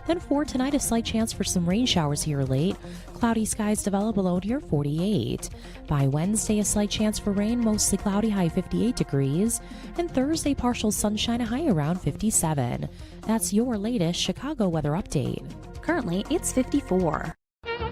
Then for tonight, a slight chance for some rain showers here late. Cloudy skies develop below near 48. By Wednesday, a slight chance for rain, mostly cloudy, high 58 degrees. And Thursday, partial sunshine, a high around 57. That's your latest Chicago weather update. Currently, it's 54.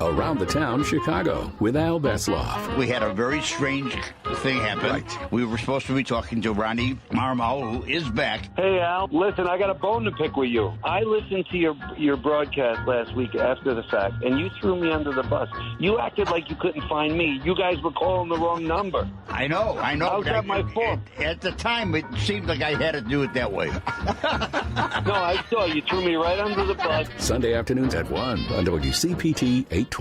Around the Town, Chicago, with Al Besloff. We had a very strange thing happen. Right. We were supposed to be talking to Ronnie Marmol, who is back. Hey, Al, listen, I got a bone to pick with you. I listened to your broadcast last week after the fact, and you threw me under the bus. You acted like you couldn't find me. You guys were calling the wrong number. I know. How's that my fault? At the time, it seemed like I had to do it that way. No, I saw you threw me right under the bus. Sunday afternoons at 1 on WCPT 820.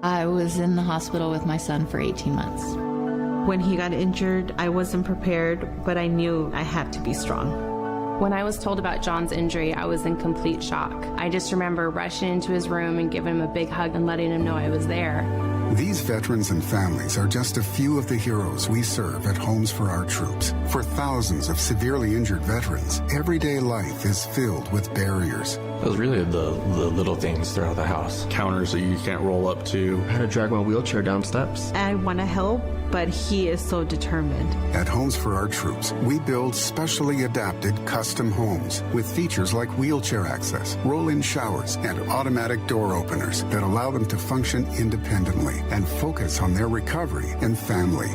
I was in the hospital with my son for 18 months. When he got injured, I wasn't prepared, but I knew I had to be strong. When I was told about John's injury, I was in complete shock. I just remember rushing into his room and giving him a big hug and letting him know I was there. These veterans and families are just a few of the heroes we serve at Homes for Our Troops. For thousands of severely injured veterans, everyday life is filled with barriers. It was really the little things throughout the house. Counters that you can't roll up to. I had to drag my wheelchair down steps. I want to help, but he is so determined. At Homes for Our Troops, we build specially adapted custom homes with features like wheelchair access, roll-in showers, and automatic door openers that allow them to function independently and focus on their recovery and family.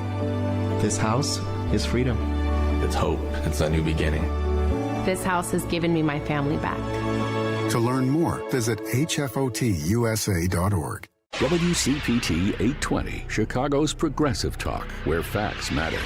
This house is freedom. It's hope. It's a new beginning. This house has given me my family back. To learn more, visit hfotusa.org. WCPT 820, Chicago's progressive talk, where facts matter.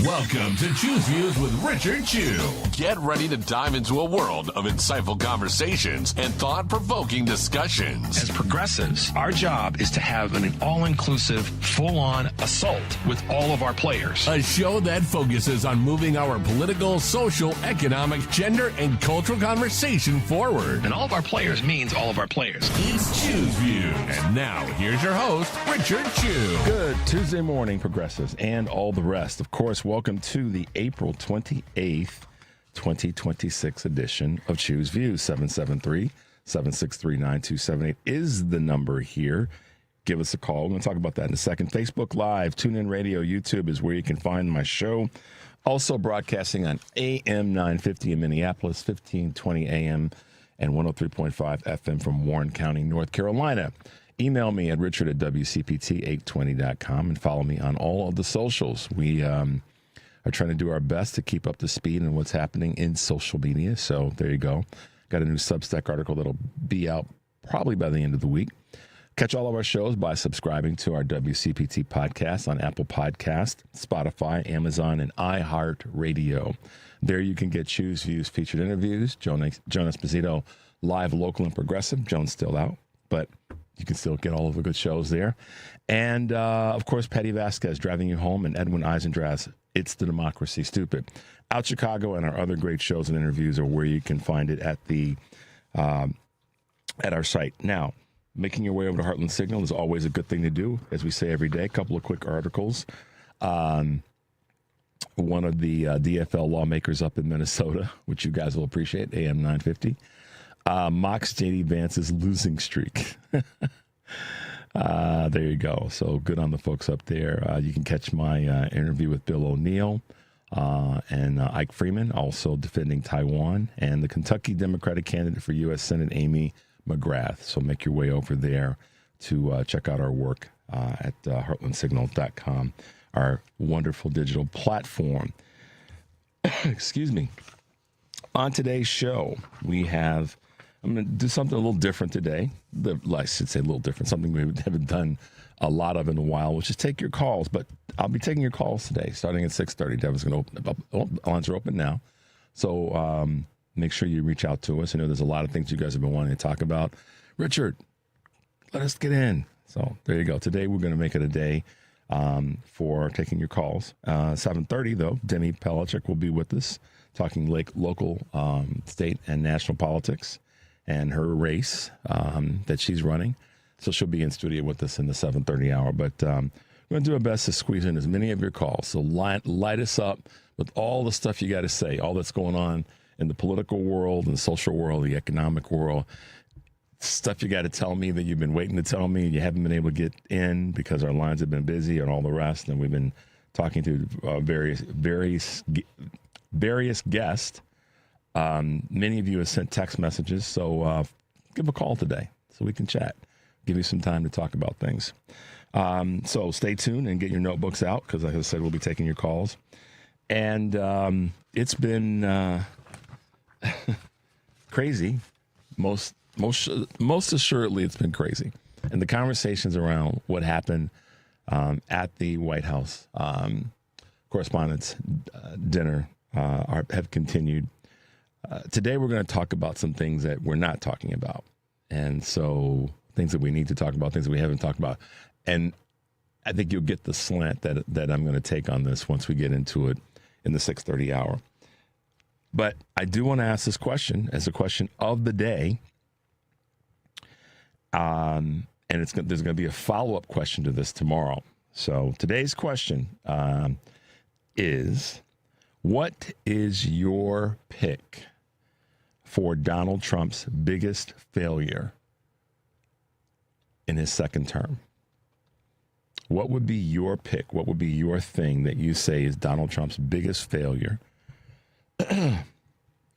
Welcome to Choose Views with Richard Chew. Get ready to dive into a world of insightful conversations and thought-provoking discussions. As progressives, our job is to have an all-inclusive, full-on assault with all of our players. A show that focuses on moving our political, social, economic, gender, and cultural conversation forward. And all of our players means all of our players. It's Choose Views. And now, here's your host, Richard Chew. Good Tuesday morning, progressives, and all the rest. Of course, welcome to the April 28th, 2026 edition of Choose Views. 773-763-9278 is the number here. Give us a call. We're going to talk about that in a second. Facebook Live, TuneIn Radio, YouTube is where you can find my show. Also broadcasting on AM 950 in Minneapolis, 1520 AM, and 103.5 FM from Warren County, North Carolina. Email me at richard@wcpt820.com and follow me on all of the socials. We are trying to do our best to keep up to speed on what's happening in social media. So there you go. Got a new Substack article that'll be out probably by the end of the week. Catch all of our shows by subscribing to our WCPT podcast on Apple Podcast, Spotify, Amazon, and iHeartRadio. There you can get Choose Views featured interviews. Joan Esposito, live, local, and progressive. Joan's still out, but you can still get all of the good shows there. And, of course, Patty Vasquez, Driving You Home, and Edwin Eisendrath, It's the Democracy Stupid. Out Chicago and our other great shows and interviews are where you can find it at the at our site. Now, making your way over to Heartland Signal is always a good thing to do, as we say every day. A couple of quick articles. One of the DFL lawmakers up in Minnesota, which you guys will appreciate, AM 950. Mocks J.D. Vance's losing streak. There you go. So good on the folks up there. You can catch my interview with Bill O'Neill and Ike Freeman, also defending Taiwan, and the Kentucky Democratic candidate for U.S. Senate, Amy McGrath. So make your way over there to check out our work at heartlandsignal.com, our wonderful digital platform. Excuse me. On today's show, I'm going to do something a little different today. I should say a little different, something we haven't done a lot of in a while, which is take your calls. But I'll be taking your calls today, starting at 6:30. Devin's going to open up. Lines are open now. So make sure you reach out to us. I know there's a lot of things you guys have been wanting to talk about. Richard, let us get in. So there you go. Today we're going to make it a day for taking your calls. 7:30, though, Demi Palecek will be with us, talking local, state, and national politics and her race that she's running. So she'll be in studio with us in the 7:30 hour. But we're going to do our best to squeeze in as many of your calls. So light us up with all the stuff you got to say, all that's going on in the political world, in the social world, the economic world. Stuff you got to tell me that you've been waiting to tell me, and you haven't been able to get in because our lines have been busy and all the rest. And we've been talking to various guests. Many of you have sent text messages, so give a call today so we can chat. Give you some time to talk about things. So stay tuned and get your notebooks out because, like I said, we'll be taking your calls. And it's been crazy. Most assuredly, it's been crazy. And the conversations around what happened at the White House Correspondents' Dinner have continued. Today, we're going to talk about some things that we're not talking about. And so things that we need to talk about, things that we haven't talked about. And I think you'll get the slant that I'm going to take on this once we get into it in the 6:30 hour. But I do want to ask this question as a question of the day. And there's going to be a follow-up question to this tomorrow. So today's question is, what is your pick for Donald Trump's biggest failure in his second term? What would be your pick? What would be your thing that you say is Donald Trump's biggest failure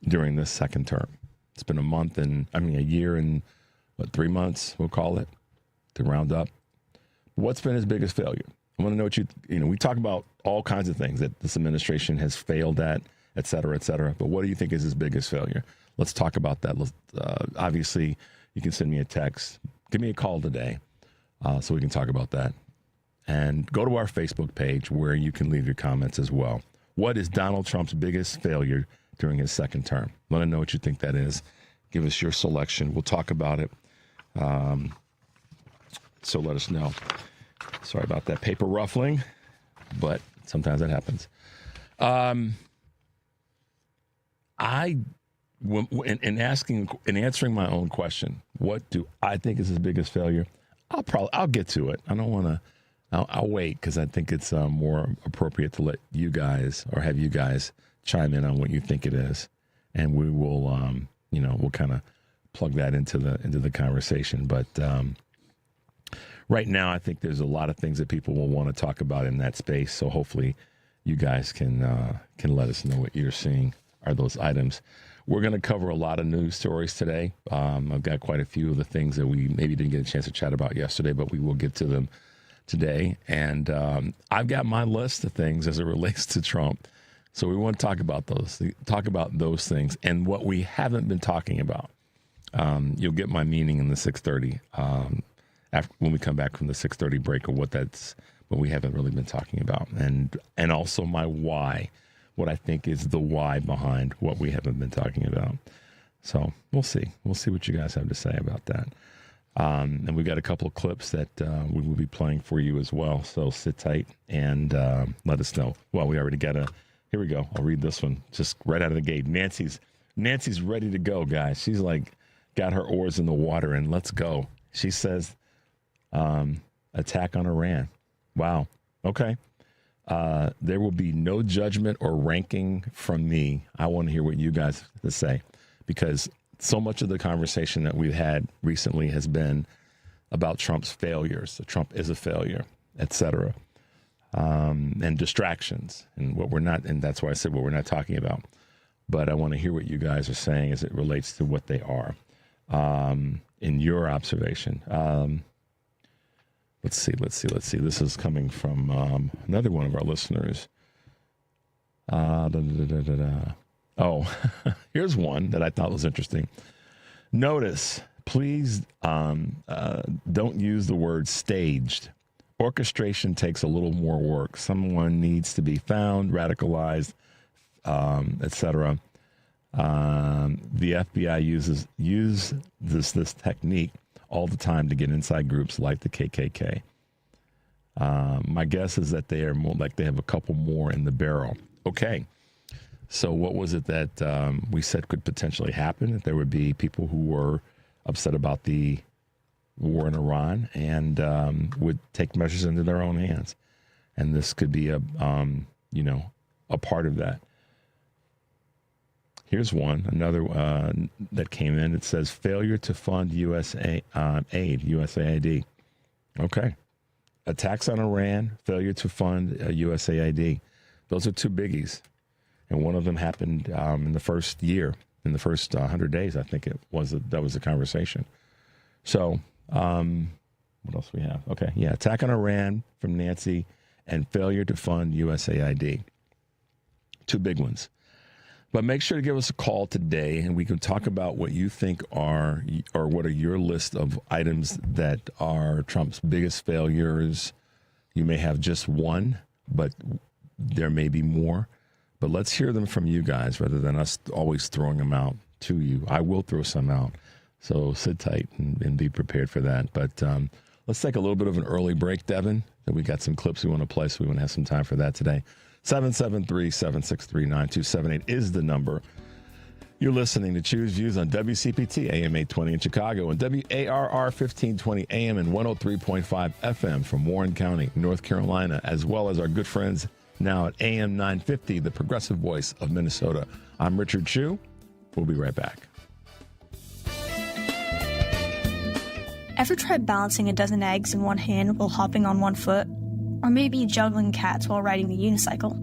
during this second term? It's been a year and 3 months, we'll call it, to round up. What's been his biggest failure? I want to know what we talk about all kinds of things that this administration has failed at, et cetera, but what do you think is his biggest failure? Let's talk about that. Obviously, you can send me a text. Give me a call today so we can talk about that. And go to our Facebook page where you can leave your comments as well. What is Donald Trump's biggest failure during his second term? Let us know what you think that is. Give us your selection. We'll talk about it. So let us know. Sorry about that paper ruffling, but sometimes that happens. In answering my own question, what do I think is his biggest failure? I'll get to it. I don't want to. I'll wait because I think it's more appropriate to let you guys or have you guys chime in on what you think it is, and we will, we'll kind of plug that into the conversation. But right now, I think there's a lot of things that people will want to talk about in that space. So hopefully, you guys can let us know what you're seeing are those items. We're going to cover a lot of news stories today. I've got quite a few of the things that we maybe didn't get a chance to chat about yesterday, but we will get to them today. And I've got my list of things as it relates to Trump. So we want to talk about those things and what we haven't been talking about. You'll get my meaning in the 6:30 when we come back from the 6:30 break of what we haven't really been talking about. And also my why, what I think is the why behind what we haven't been talking about. So we'll see. We'll see what you guys have to say about that. And we've got a couple of clips that we will be playing for you as well. So sit tight and let us know. Well, we already got here we go. I'll read this one just right out of the gate. Nancy's ready to go, guys. She's like got her oars in the water and let's go. She says, attack on Iran. Wow. Okay. There will be no judgment or ranking from me. I want to hear what you guys have to say because so much of the conversation that we've had recently has been about Trump's failures. So Trump is a failure, et cetera, and distractions and what we're not. And that's why I said what we're not talking about. But I want to hear what you guys are saying as it relates to what they are in your observation. Let's see. This is coming from another one of our listeners. Oh, here's one that I thought was interesting. Notice, please don't use the word staged. Orchestration takes a little more work. Someone needs to be found, radicalized, etc. The FBI uses this technique all the time to get inside groups like the KKK. My guess is that they are more like they have a couple more in the barrel. Okay. So what was it that we said could potentially happen? That there would be people who were upset about the war in Iran and would take measures into their own hands. And this could be a part of that. Here's one, another that came in. It says failure to fund USAID. Okay. Attacks on Iran, failure to fund USAID. Those are two biggies. And one of them happened in the first year, in the first 100 days, I think that was the conversation. So what else we have? Okay, yeah, attack on Iran from Nancy and failure to fund USAID. Two big ones. But make sure to give us a call today, and we can talk about what you think are, or what are your list of items that are Trump's biggest failures. You may have just one, but there may be more. But let's hear them from you guys rather than us always throwing them out to you. I will throw some out, so sit tight and be prepared for that. But let's take a little bit of an early break, Devin. And we got some clips we want to play, so we want to have some time for that today. 773-763-9278 is the number. You're listening to Choose Views on WCPT AM 820 in Chicago and WARR 1520 AM and 103.5 FM from Warren County, North Carolina, as well as our good friends now at AM 950, the progressive voice of Minnesota. I'm Richard Chu. We'll be right back. Ever tried balancing a dozen eggs in one hand while hopping on one foot? Or maybe juggling cats while riding the unicycle?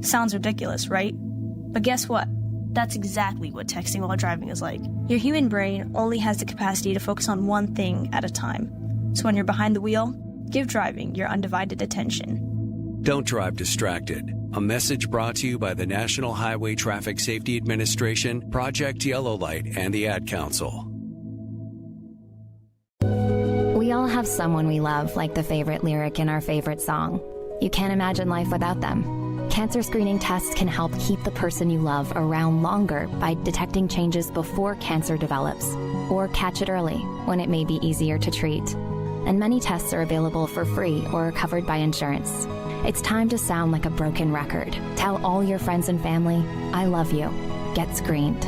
Sounds ridiculous, right? But guess what? That's exactly what texting while driving is like. Your human brain only has the capacity to focus on one thing at a time. So when you're behind the wheel, give driving your undivided attention. Don't drive distracted. A message brought to you by the National Highway Traffic Safety Administration, Project Yellow Light, and the Ad Council. We all have someone we love, like the favorite lyric in our favorite song. You can't imagine life without them. Cancer screening tests can help keep the person you love around longer by detecting changes before cancer develops, or catch it early when it may be easier to treat. And many tests are available for free or are covered by insurance. It's time to sound like a broken record. Tell all your friends and family, I love you. Get screened.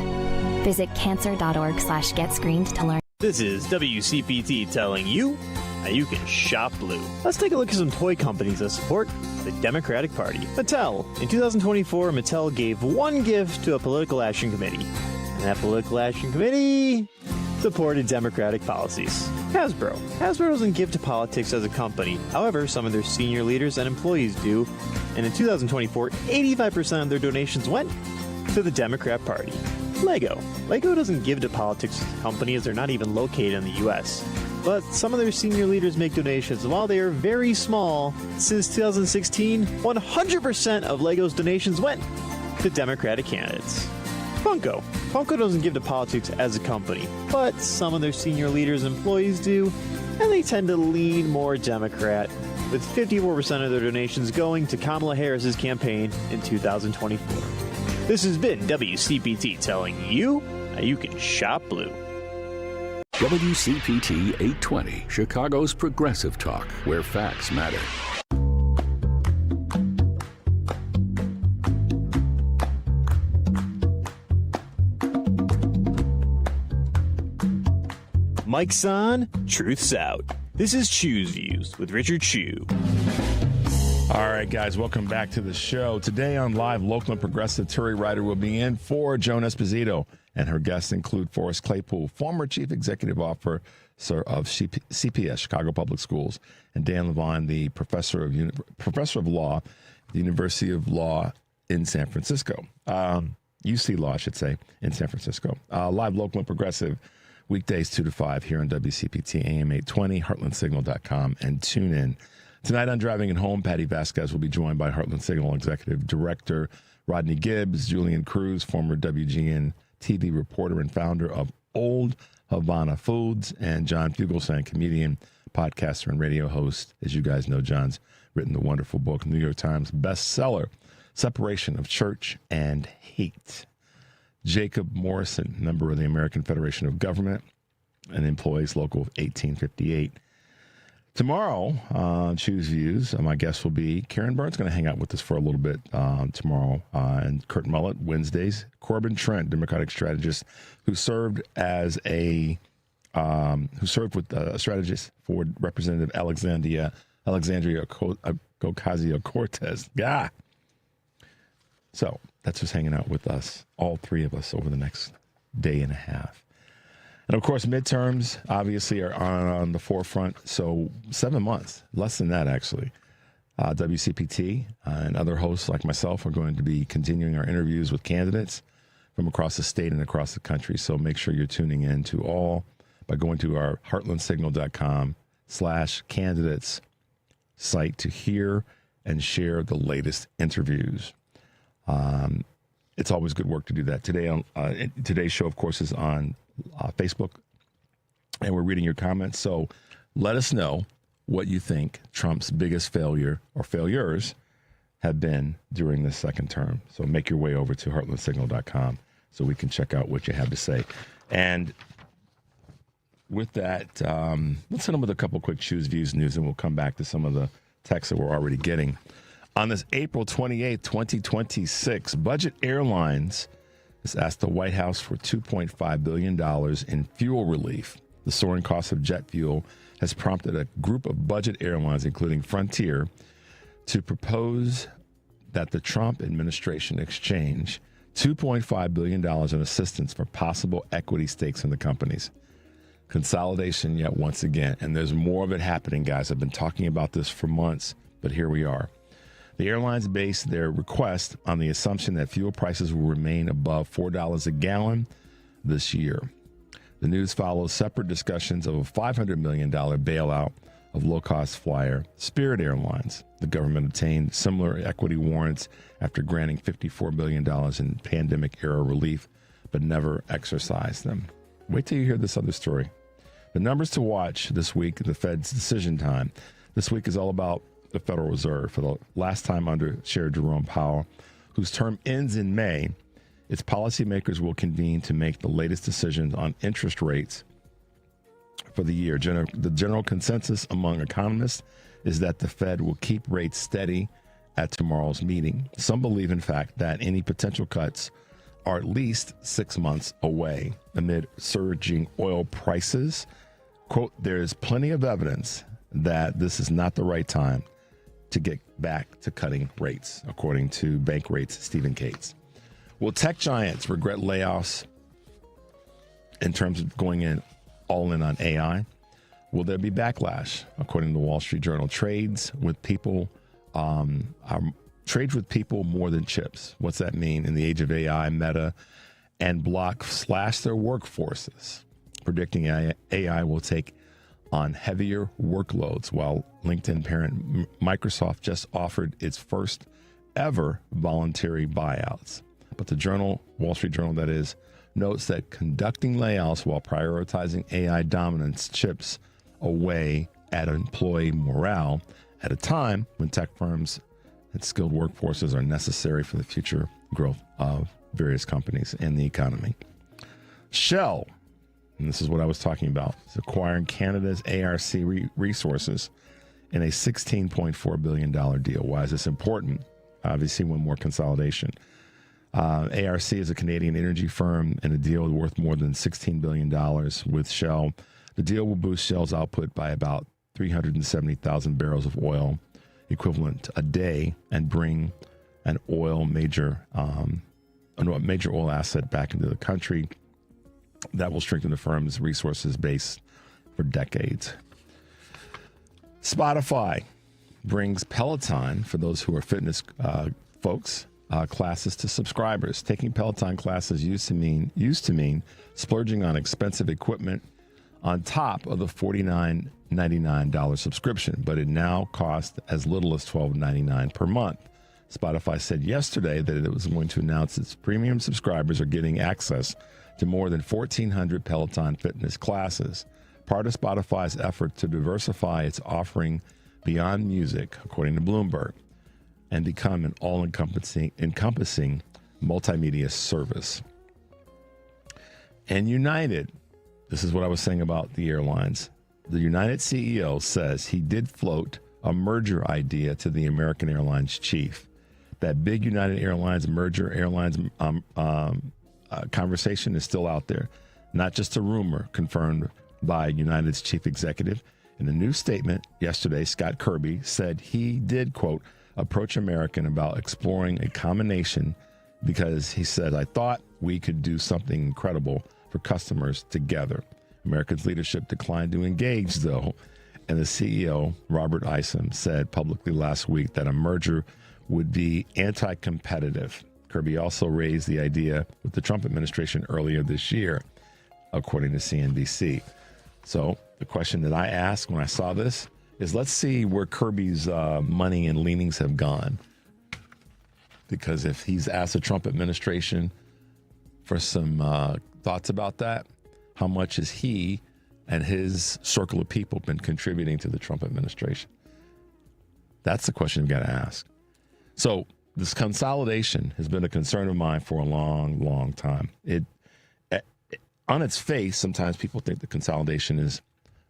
Visit cancer.org/getscreened to learn. This is WCPT telling you how you can shop blue. Let's take a look at some toy companies that support the Democratic Party. Mattel. In 2024, Mattel gave one gift to a political action committee. And that political action committee supported Democratic policies. Hasbro. Hasbro doesn't give to politics as a company. However, some of their senior leaders and employees do. And in 2024, 85% of their donations went to the Democrat Party. Lego. Lego doesn't give to politics as a company as they're not even located in the U.S. But some of their senior leaders make donations. While they are very small, since 2016, 100% of Lego's donations went to Democratic candidates. Funko. Funko doesn't give to politics as a company, but some of their senior leaders and employees do, and they tend to lean more Democrat, with 54% of their donations going to Kamala Harris's campaign in 2024. This has been WCPT telling you how you can shop blue. WCPT 820, Chicago's progressive talk, where facts matter. Mike's on, truth's out. This is Choose Views with Richard Chu. All right, guys, welcome back to the show. Today on Live, local and progressive Turi Ryder will be in for Joan Esposito, and her guests include Forrest Claypool, former chief executive officer of CPS, Chicago Public Schools, and Dan Levine, the professor of law at the University of Law in San Francisco. UC Law, I should say, in San Francisco. Live, local, and progressive, weekdays 2 to 5 here on WCPT AM 820, heartlandsignal.com, and tune in. Tonight on Driving and Home, Patty Vasquez will be joined by Heartland Signal Executive Director Rodney Gibbs, Julian Cruz, former WGN TV reporter and founder of Old Havana Foods, and John Fugelsang, comedian, podcaster, and radio host. As you guys know, John's written the wonderful book, New York Times bestseller, Separation of Church and Hate. Jacob Morrison, member of the American Federation of Government and Employees Local 1858. Tomorrow, Choose Views, my guest will be Karen Burns, going to hang out with us for a little bit tomorrow. And Kurt Mullett, Wednesdays. Corbin Trent, Democratic strategist, who served with a strategist for Representative Alexandria Ocasio-Cortez. Yeah. So That's who's hanging out with us, all three of us, over the next day and a half. And, of course, midterms, obviously, are on the forefront. So 7 months, less than that, actually. WCPT and other hosts like myself are going to be continuing our interviews with candidates from across the state and across the country. So make sure you're tuning in to all by going to our heartlandsignal.com/candidates site to hear and share the latest interviews. It's always good work to do that. Today's show, of course, is on Facebook, and we're reading your comments. So let us know what you think Trump's biggest failure or failures have been during this second term. So make your way over to heartlandsignal.com so we can check out what you have to say. And with that, let's hit them with a couple quick Choose Views news, and we'll come back to some of the texts that we're already getting. On this April 28, 2026, Budget Airlines has asked the White House for $2.5 billion in fuel relief. The soaring cost of jet fuel has prompted a group of budget airlines, including Frontier, to propose that the Trump administration exchange $2.5 billion in assistance for possible equity stakes in the companies. Consolidation yet once again, and there's more of it happening, guys. I've been talking about this for months, but here we are. The airlines based their request on the assumption that fuel prices will remain above $4 a gallon this year. The news follows separate discussions of a $500 million bailout of low-cost flyer Spirit Airlines. The government obtained similar equity warrants after granting $54 billion in pandemic-era relief, but never exercised them. Wait till you hear this other story. The numbers to watch this week, the Fed's decision time. This week is all about the Federal Reserve. For the last time under Chair Jerome Powell, whose term ends in May, its policymakers will convene to make the latest decisions on interest rates for the year. The general consensus among economists is that the Fed will keep rates steady at tomorrow's meeting. Some believe, in fact, that any potential cuts are at least 6 months away amid surging oil prices. Quote, there is plenty of evidence that this is not the right time to get back to cutting rates, according to bank rates Stephen Cates. Will tech giants regret layoffs in terms of going all in on AI? Will there be backlash? According to the Wall Street Journal, trades with people more than chips. What's that mean? In the age of AI, Meta and Block slash their workforces, predicting AI will take on heavier workloads, while LinkedIn parent Microsoft just offered its first ever voluntary buyouts. But the Wall Street Journal, that is, notes that conducting layoffs while prioritizing AI dominance chips away at employee morale at a time when tech firms and skilled workforces are necessary for the future growth of various companies and the economy. Shell, and this is what I was talking about, is acquiring Canada's ARC resources in a $16.4 billion deal. Why is this important? Obviously, one more consolidation. ARC is a Canadian energy firm, and a deal worth more than $16 billion with Shell. The deal will boost Shell's output by about 370,000 barrels of oil equivalent a day and bring a major oil asset back into the country that will strengthen the firm's resources base for decades. Spotify brings Peloton, for those who are fitness folks, classes to subscribers. Taking Peloton classes used to mean splurging on expensive equipment on top of the $49.99 subscription, but it now costs as little as $12.99 per month. Spotify said yesterday that it was going to announce its premium subscribers are getting access to more than 1,400 Peloton fitness classes, part of Spotify's effort to diversify its offering beyond music, according to Bloomberg, and become an all-encompassing multimedia service. And United, this is what I was saying about the airlines. The United CEO says he did float a merger idea to the American Airlines chief. That big United Airlines conversation is still out there, not just a rumor, confirmed by United's chief executive. In a new statement yesterday, Scott Kirby said he did, quote, approach American about exploring a combination because he said, I thought we could do something incredible for customers together. America's leadership declined to engage, though, and the CEO, Robert Isom, said publicly last week that a merger would be anti-competitive. Kirby also raised the idea with the Trump administration earlier this year, according to CNBC. So the question that I asked when I saw this is, let's see where Kirby's money and leanings have gone. Because if he's asked the Trump administration for some thoughts about that, how much has he and his circle of people been contributing to the Trump administration? That's the question we've got to ask. So this consolidation has been a concern of mine for a long, long time. On its face, sometimes people think the consolidation is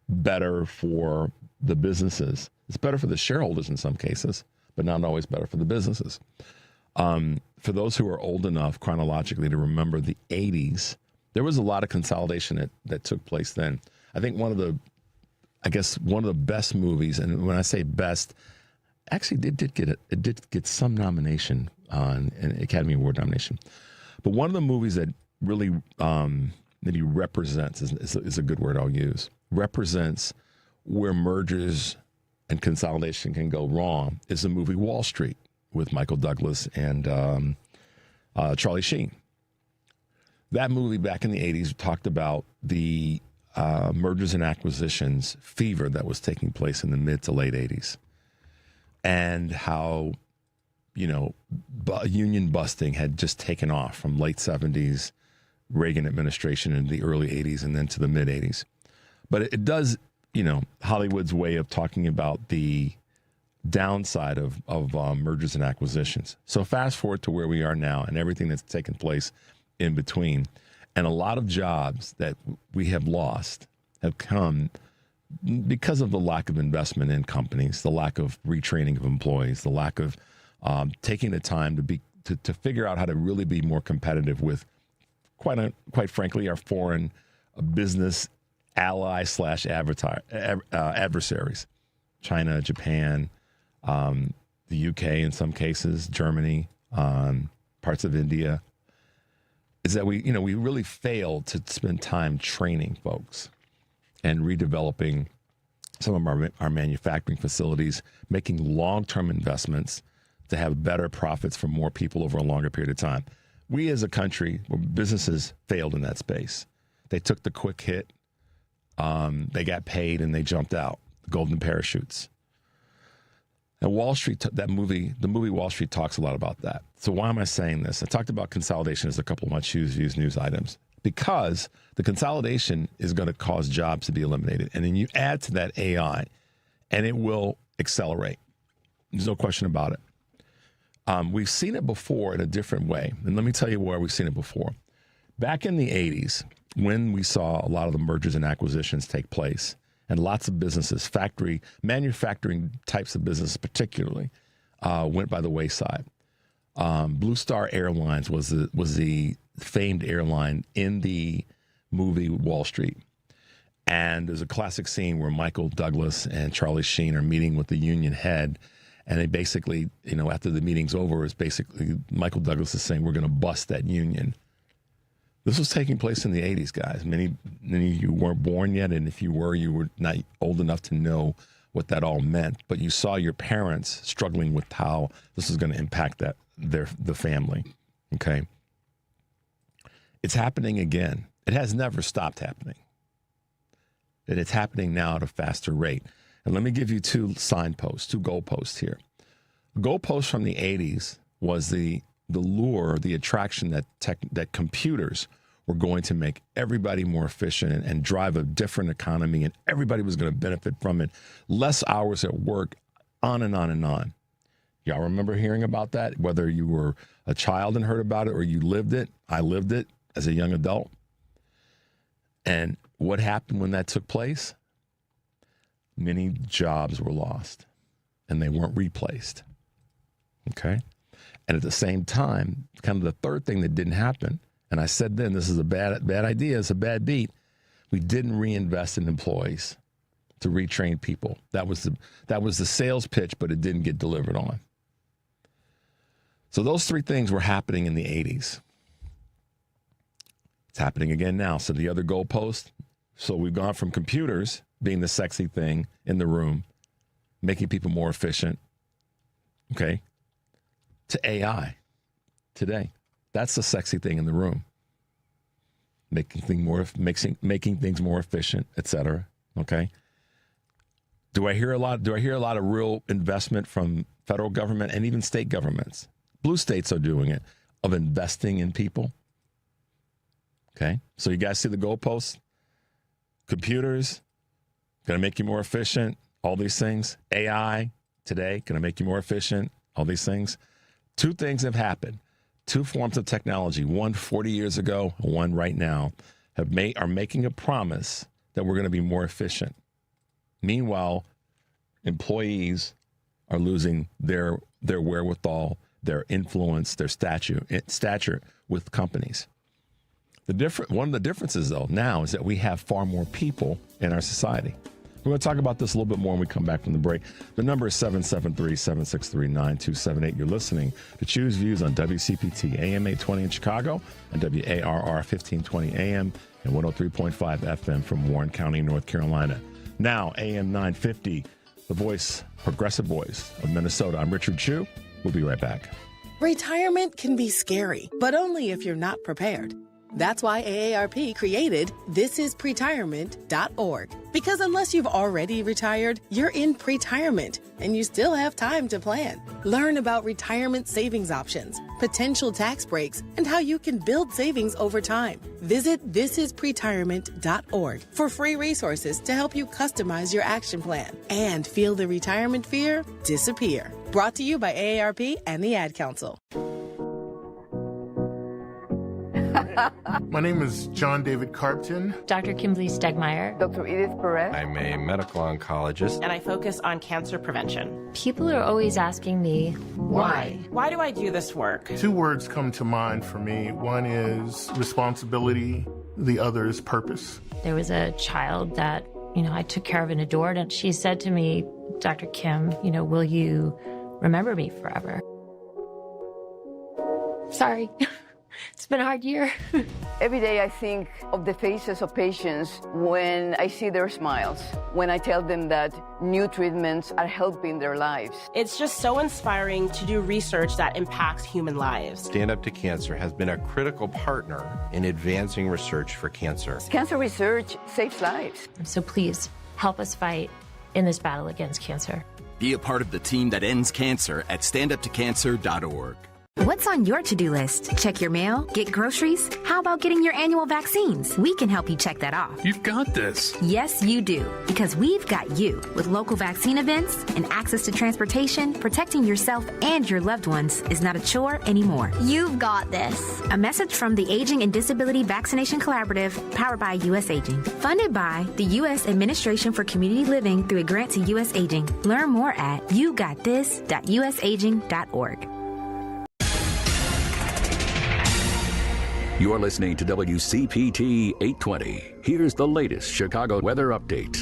better for the businesses. It's better for the shareholders in some cases, but not always better for the businesses. For those who are old enough chronologically to remember the 80s, there was a lot of consolidation that took place then. I think one of the best movies, and when I say best, actually it did get some nomination on an Academy Award nomination. But one of the movies that really maybe represents is a good word I'll use. Represents where mergers and consolidation can go wrong is the movie Wall Street with Michael Douglas and Charlie Sheen. That movie back in the 80s talked about the mergers and acquisitions fever that was taking place in the mid to late 80s and how, union busting had just taken off from late 70s Reagan administration in the early 80s and then to the mid 80s. But it does, Hollywood's way of talking about the downside of mergers and acquisitions. So fast forward to where we are now and everything that's taken place in between. And a lot of jobs that we have lost have come because of the lack of investment in companies, the lack of retraining of employees, the lack of taking the time to figure out how to really be more competitive with, quite frankly, our foreign business allies / adversaries, China, Japan, the UK in some cases, Germany, parts of India, is that we really failed to spend time training folks and redeveloping some of our manufacturing facilities, making long-term investments to have better profits for more people over a longer period of time. We as a country, businesses failed in that space. They took the quick hit, they got paid, and they jumped out. Golden parachutes. And Wall Street, the movie Wall Street talks a lot about that. So why am I saying this? I talked about consolidation as a couple of my Choose Views news items because the consolidation is going to cause jobs to be eliminated. And then you add to that AI, and it will accelerate. There's no question about it. We've seen it before in a different way. And let me tell you where we've seen it before. Back in the 80s, when we saw a lot of the mergers and acquisitions take place, and lots of businesses, manufacturing types of businesses particularly, went by the wayside. Blue Star Airlines was the famed airline in the movie Wall Street. And there's a classic scene where Michael Douglas and Charlie Sheen are meeting with the union head. And they basically, after the meeting's over, is basically Michael Douglas is saying, we're going to bust that union. This was taking place in the 80s, guys. Many of you weren't born yet, and if you were not old enough to know what that all meant. But you saw your parents struggling with how this was going to impact the family. Okay, it's happening again. It has never stopped happening, and it's happening now at a faster rate. And let me give you two goalposts here. Goalposts from the 80s was the lure, the attraction that computers were going to make everybody more efficient and drive a different economy, and everybody was going to benefit from it. Less hours at work, on and on and on. Y'all remember hearing about that? Whether you were a child and heard about it or you lived it. I lived it as a young adult. And what happened when that took place? Many jobs were lost and they weren't replaced. Okay? And at the same time, kind of the third thing that didn't happen, and I said then, this is a bad idea, it's a bad beat, we didn't reinvest in employees to retrain people. That was the sales pitch, but it didn't get delivered on. So those three things were happening in the 80s. It's happening again now. So the other goalpost. So we've gone from computers being the sexy thing in the room, making people more efficient, okay, to AI today. That's the sexy thing in the room. Making things more efficient, etc. Okay. Do I hear a lot of real investment from federal government and even state governments? Blue states are doing it, of investing in people. Okay. So you guys see the goalposts? Computers going to make you more efficient. All these things. AI today going to make you more efficient. All these things. Two things have happened. Two forms of technology, one 40 years ago, one right now, are making a promise that we're going to be more efficient. Meanwhile, employees are losing their wherewithal, their influence, their stature with companies. One of the differences, though, now is that we have far more people in our society. We're going to talk about this a little bit more when we come back from the break. The number is 773-763-9278. You're listening to Choose Views on WCPT, AM 820 in Chicago, and WARR 1520 AM and 103.5 FM from Warren County, North Carolina. Now, AM 950, the voice, progressive voice of Minnesota. I'm Richard Chu. We'll be right back. Retirement can be scary, but only if you're not prepared. That's why AARP created thisispretirement.org. Because unless you've already retired, you're in pretirement, and you still have time to plan. Learn about retirement savings options, potential tax breaks, and how you can build savings over time. Visit thisispretirement.org for free resources to help you customize your action plan and feel the retirement fear disappear. Brought to you by AARP and the Ad Council. My name is John David Carpton. Dr. Kimberly Stegmeyer. Dr. Edith Perez. I'm a medical oncologist. And I focus on cancer prevention. People are always asking me, why? Why do I do this work? Two words come to mind for me. One is responsibility. The other is purpose. There was a child that, I took care of and adored, and she said to me, Dr. Kim, will you remember me forever? Sorry. It's been a hard year. Every day I think of the faces of patients when I see their smiles, when I tell them that new treatments are helping their lives. It's just so inspiring to do research that impacts human lives. Stand Up to Cancer has been a critical partner in advancing research for cancer. Cancer research saves lives. So please help us fight in this battle against cancer. Be a part of the team that ends cancer at standuptocancer.org. What's on your to-do list? Check your mail? Get groceries? How about getting your annual vaccines? We can help you check that off. You've got this. Yes, you do. Because we've got you. With local vaccine events and access to transportation, protecting yourself and your loved ones is not a chore anymore. You've got this. A message from the Aging and Disability Vaccination Collaborative, powered by U.S. Aging. Funded by the U.S. Administration for Community Living through a grant to U.S. Aging. Learn more at yougotthis.usaging.org. You're listening to WCPT 820. Here's the latest Chicago weather update.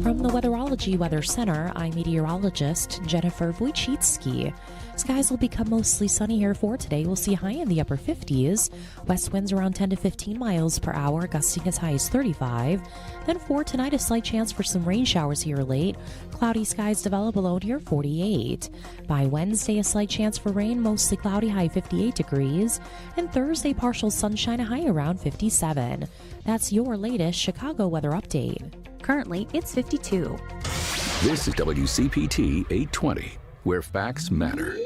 From the Weatherology Weather Center, I'm meteorologist Jennifer Wojcicki. Skies will become mostly sunny here for today. We'll see a high in the upper 50s. West winds around 10 to 15 miles per hour, gusting as high as 35. Then for tonight, a slight chance for some rain showers here late. Cloudy skies develop below near 48. By Wednesday, a slight chance for rain, mostly cloudy, high 58 degrees. And Thursday, partial sunshine, a high around 57. That's your latest Chicago weather update. Currently, it's 52. This is WCPT 820, where facts matter.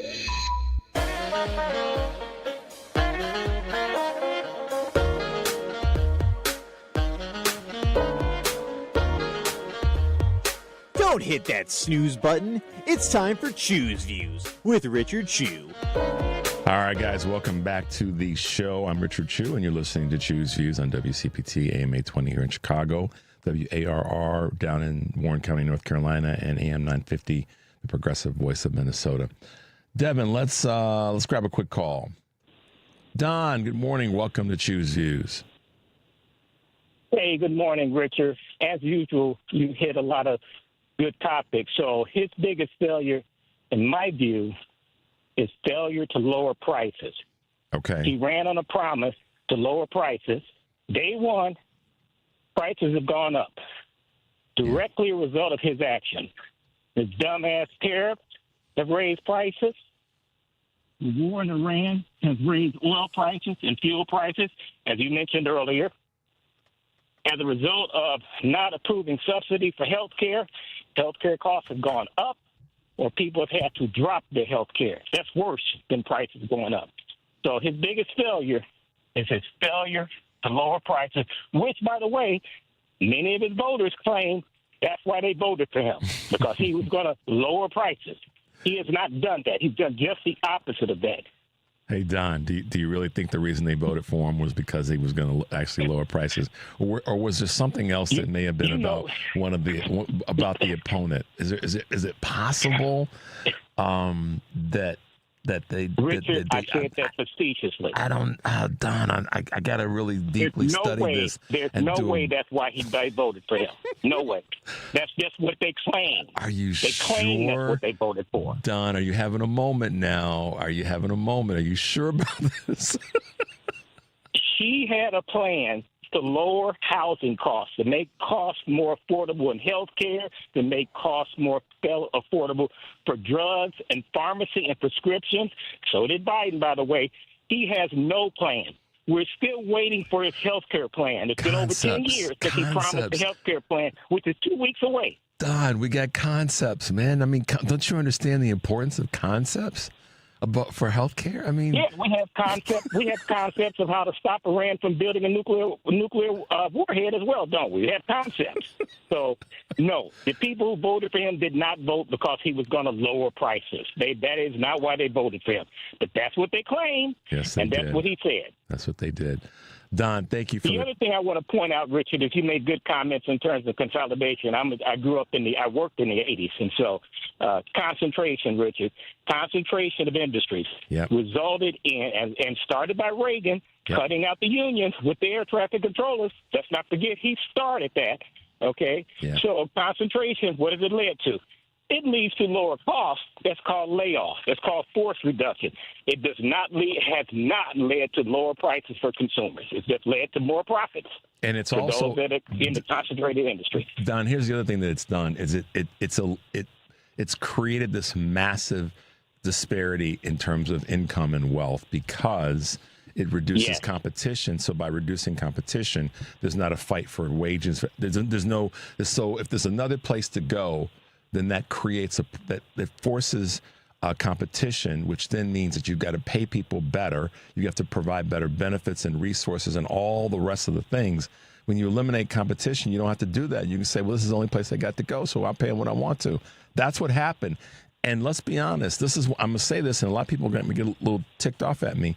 Don't hit that snooze button. It's time for Choose Views with Richard Chu. All right, guys, welcome back to the show. I'm Richard Chu, and you're listening to Choose Views on WCPT AM 820 here in Chicago, WARR down in Warren County, North Carolina, and AM 950, the progressive voice of Minnesota. Devin, let's grab a quick call. Don, good morning. Welcome to Choose Views. Hey, good morning, Richard. As usual, you hit a lot of good topics. So his biggest failure in my view, is failure to lower prices. Okay. He ran on a promise to lower prices. Day one, prices have gone up, directly a result of his action. His dumbass tariffs have raised prices. The war in Iran has raised oil prices and fuel prices, as you mentioned earlier. As a result of not approving subsidy for health care costs have gone up, or people have had to drop their health care. That's worse than prices going up. So his biggest failure is his failure to lower prices, which, by the way, many of his voters claim that's why they voted for him, because he was going to lower prices. He has not done that. He's done just the opposite of that. Hey, Don, do you really think the reason they voted for him was because he was going to actually lower prices? Or was there something else that may have been about the opponent? Is it possible that they Richard, I said that facetiously. I don't, Don, I got to really deeply study this. There's no way that's why they voted for him. No way. That's just what they claim. Are you sure? They claim that's what they voted for. Don, are you having a moment now? Are you sure about this? She had a plan to lower housing costs, to make costs more affordable in health care, to make costs more affordable for drugs and pharmacy and prescriptions. So did Biden, by the way. He has no plan. We're still waiting for his health care plan. It's been over 10 years since he promised the health care plan, which is 2 weeks away. Don, we got concepts, man. I mean, don't you understand the importance of concepts for health care? I mean, yeah, we have concepts. We have concepts of how to stop Iran from building a nuclear warhead as well, don't we? We have concepts. So, no, the people who voted for him did not vote because he was going to lower prices. That is not why they voted for him. But that's what they claim. Yes, they and that's did. what he said. That's what they did. Don, thank you for the other thing I want to point out, Richard, is you made good comments in terms of consolidation. I worked in the 80s, and so concentration, Richard, concentration of industries resulted in, and started by Reagan, cutting out the unions with the air traffic controllers. Let's not forget he started that, okay? Yeah. So concentration, what has it led to? It leads to lower costs. That's called layoff. That's called force reduction. It has not led to lower prices for consumers. It's just led to more profits. And it's for also those that are in the concentrated industry. Don, here's the other thing that it's done is it's created this massive disparity in terms of income and wealth because it reduces competition. So by reducing competition, there's not a fight for wages. So if there's another place to go, then that creates that forces competition, which then means that you've got to pay people better. You have to provide better benefits and resources and all the rest of the things. When you eliminate competition, you don't have to do that. You can say, well, this is the only place I got to go, so I'll pay them what I want to. That's what happened. And let's be honest, I'm going to say this, and a lot of people are going to get a little ticked off at me.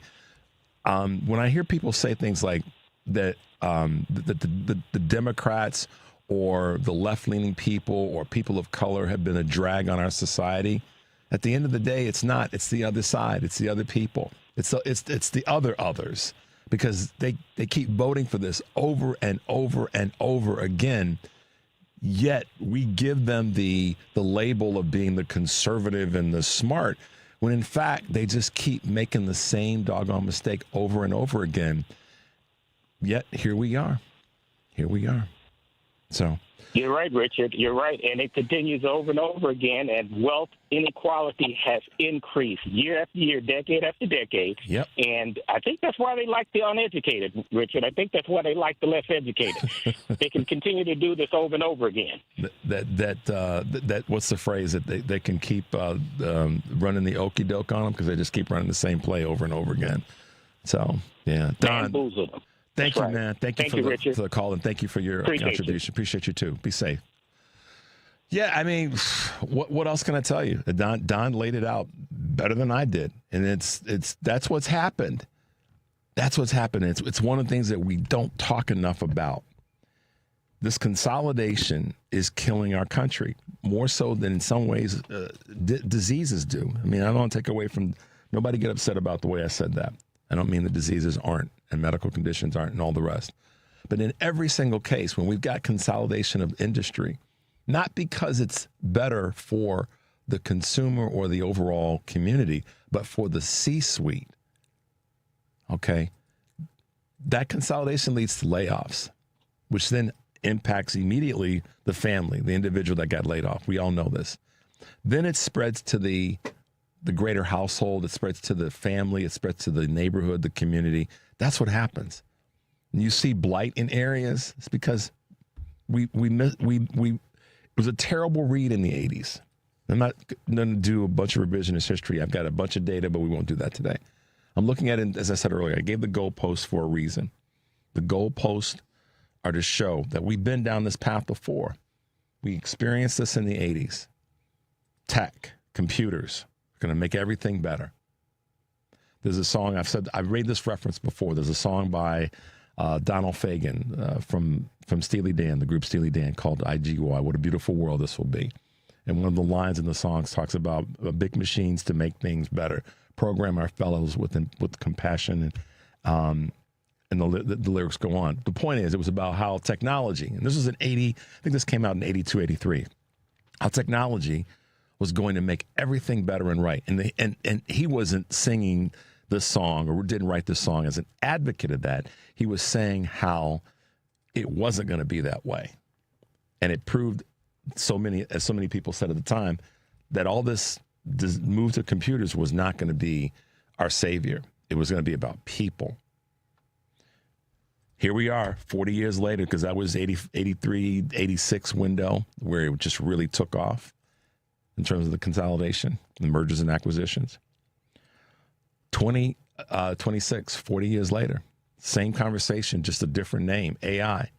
When I hear people say things like that, the Democrats or the left-leaning people or people of color have been a drag on our society. At the end of the day, it's not. It's the other side. It's the other people. It's the others because they keep voting for this over and over and over again. Yet we give them the label of being the conservative and the smart when in fact they just keep making the same doggone mistake over and over again. Yet here we are. So you're right, Richard. You're right. And it continues over and over again. And wealth inequality has increased year after year, decade after decade. Yep. And I think that's why they like the uneducated, Richard. I think that's why they like the less educated. They can continue to do this over and over again. That what's the phrase that they can keep running the okie doke on them because they just keep running the same play over and over again. So yeah, Don. Bamboozle them. Thank you, man. Thank you for the call, and thank you for your contribution. Appreciate you, too. Be safe. Yeah, I mean, what else can I tell you? Don laid it out better than I did, and that's what's happened. That's what's happened. It's one of the things that we don't talk enough about. This consolidation is killing our country more so than in some ways diseases do. I mean, I don't want to take away from nobody get upset about the way I said that. I don't mean the diseases aren't and medical conditions aren't and all the rest. But in every single case, when we've got consolidation of industry, not because it's better for the consumer or the overall community, but for the C-suite. Okay? That consolidation leads to layoffs, which then impacts immediately the family, the individual that got laid off. We all know this. Then it spreads to the greater household. It spreads to the family. It spreads to the neighborhood, the community. That's what happens. And you see blight in areas. It's because it was a terrible read in the 80s. I'm not going to do a bunch of revisionist history. I've got a bunch of data, but we won't do that today. I'm looking at it, as I said earlier, I gave the goalposts for a reason. The goalposts are to show that we've been down this path before. We experienced this in the 80s. Tech, computers, are going to make everything better. There's a song, I've made this reference before. There's a song by Donald Fagen from Steely Dan, the group Steely Dan, called IGY, What a Beautiful World This Will Be. And one of the lines in the song talks about big machines to make things better, program our fellows with compassion, and the lyrics go on. The point is, it was about how technology, and this was in 80, I think this came out in 82, 83, how technology was going to make everything better and right. And he wasn't singing this song or didn't write this song as an advocate of that. He was saying how it wasn't going to be that way. And it proved, as so many people said at the time, that all this move to computers was not going to be our savior. It was going to be about people. Here we are 40 years later, because that was 83, 86 window where it just really took off in terms of the consolidation, the mergers and acquisitions. 26, 40 years later, same conversation, just a different name, AI.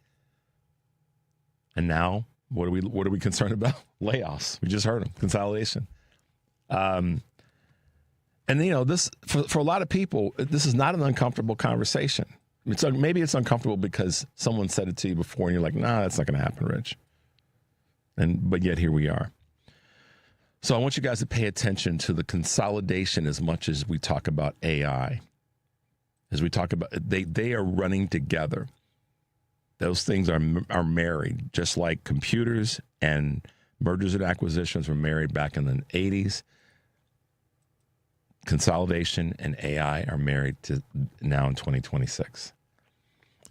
And now, what are we concerned about? Layoffs. We just heard them. Consolidation. And this for a lot of people, this is not an uncomfortable conversation. Maybe it's uncomfortable because someone said it to you before, and you're like, "Nah, that's not going to happen, Rich." But yet here we are. So I want you guys to pay attention to the consolidation as much as we talk about AI. As we talk about, they are running together. Those things are married, just like computers and mergers and acquisitions were married back in the 80s. Consolidation and AI are married to now in 2026.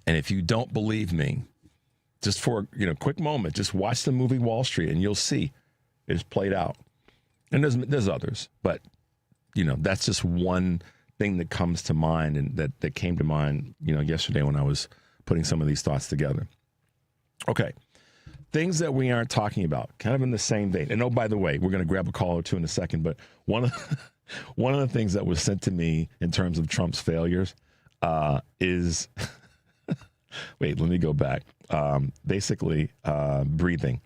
And if you don't believe me, just for a quick moment, just watch the movie Wall Street and you'll see it's played out. And there's others, but that's just one thing that comes to mind and that came to mind, yesterday when I was putting some of these thoughts together. Okay. Things that we aren't talking about, kind of in the same vein. And by the way, we're going to grab a call or two in a second, but one of the things that was sent to me in terms of Trump's failures is, wait, let me go back. Basically, breathing.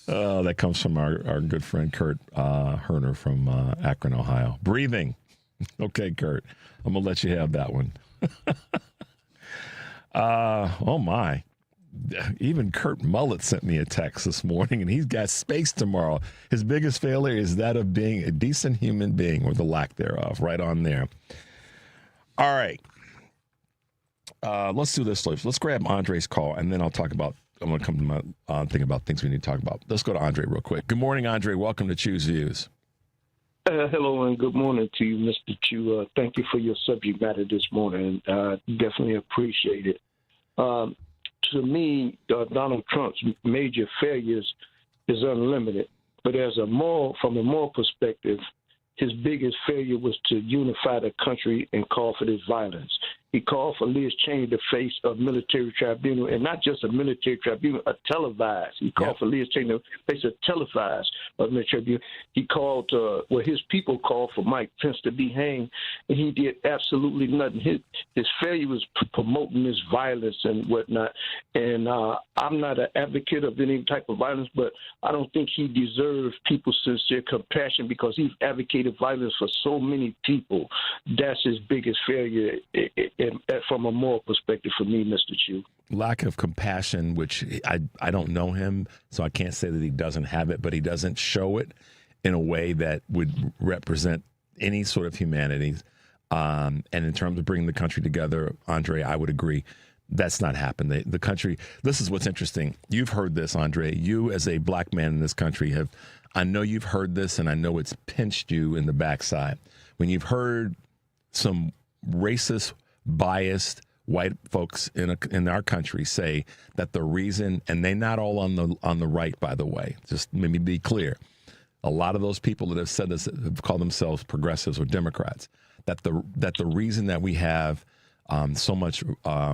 That comes from our good friend Kurt Herner from Akron, Ohio. Breathing. Okay, Kurt, I'm going to let you have that one. Oh, my. Even Kurt Mullet sent me a text this morning, and he's got space tomorrow. His biggest failure is that of being a decent human being, or the lack thereof, right on there. All right. Let's do this. Let's grab Andre's call, and then I'm going to come to my thing about things we need to talk about. Let's go to Andre real quick. Good morning, Andre. Welcome to Choose Views. Hello and good morning to you, Mr. Chu. Thank you for your subject matter this morning. Definitely appreciate it. To me, Donald Trump's major failures is unlimited. But from a moral perspective, his biggest failure was to unify the country and call for this violence. He called for Liz Cheney to face a military tribunal, and not just a military tribunal, a televised. He called for Liz Cheney to face a televised military tribunal. He called, his people called for Mike Pence to be hanged, and he did absolutely nothing. His failure was promoting this violence and whatnot. And I'm not an advocate of any type of violence, but I don't think he deserves people's sincere compassion because he's advocated violence for so many people. That's his biggest failure from a moral perspective for me, Mr. Chu. Lack of compassion, which I don't know him, so I can't say that he doesn't have it, but he doesn't show it in a way that would represent any sort of humanity. And in terms of bringing the country together, Andre, I would agree. That's not happened. The country, this is what's interesting. You've heard this, Andre. You, as a black man in this country, I know you've heard this, and I know it's pinched you in the backside. When you've heard some racist, biased white folks in our country say that the reason, and they're not all on the right, by the way, just let me be clear. A lot of those people that have said this have called themselves progressives or Democrats, that the reason that we have so much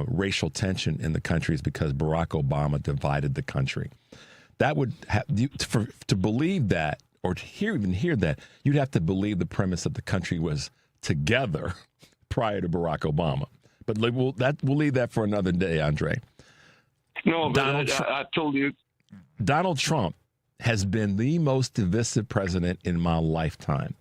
racial tension in the country is because Barack Obama divided the country. That would have to believe that, or to even hear that, you'd have to believe the premise that the country was together prior to Barack Obama. But we'll leave that for another day, Andre. No, but I told you. Donald Trump has been the most divisive president in my lifetime.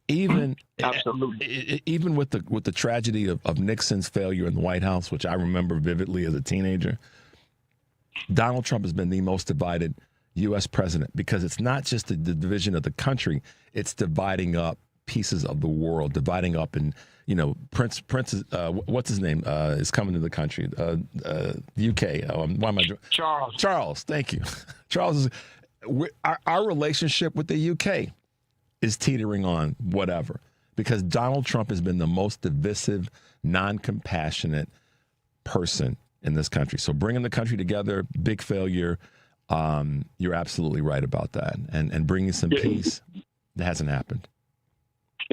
Even with the tragedy of Nixon's failure in the White House, which I remember vividly as a teenager, Donald Trump has been the most divided U.S. president, because it's not just the division of the country, it's dividing up pieces of the world, dividing up, and Prince what's his name is coming to the country, UK. Why am I? Charles, thank you. Charles our relationship with the UK is teetering on whatever, because Donald Trump has been the most divisive, non-compassionate person in this country. So bringing the country together, big failure. You're absolutely right about that. And bringing some peace, that hasn't happened.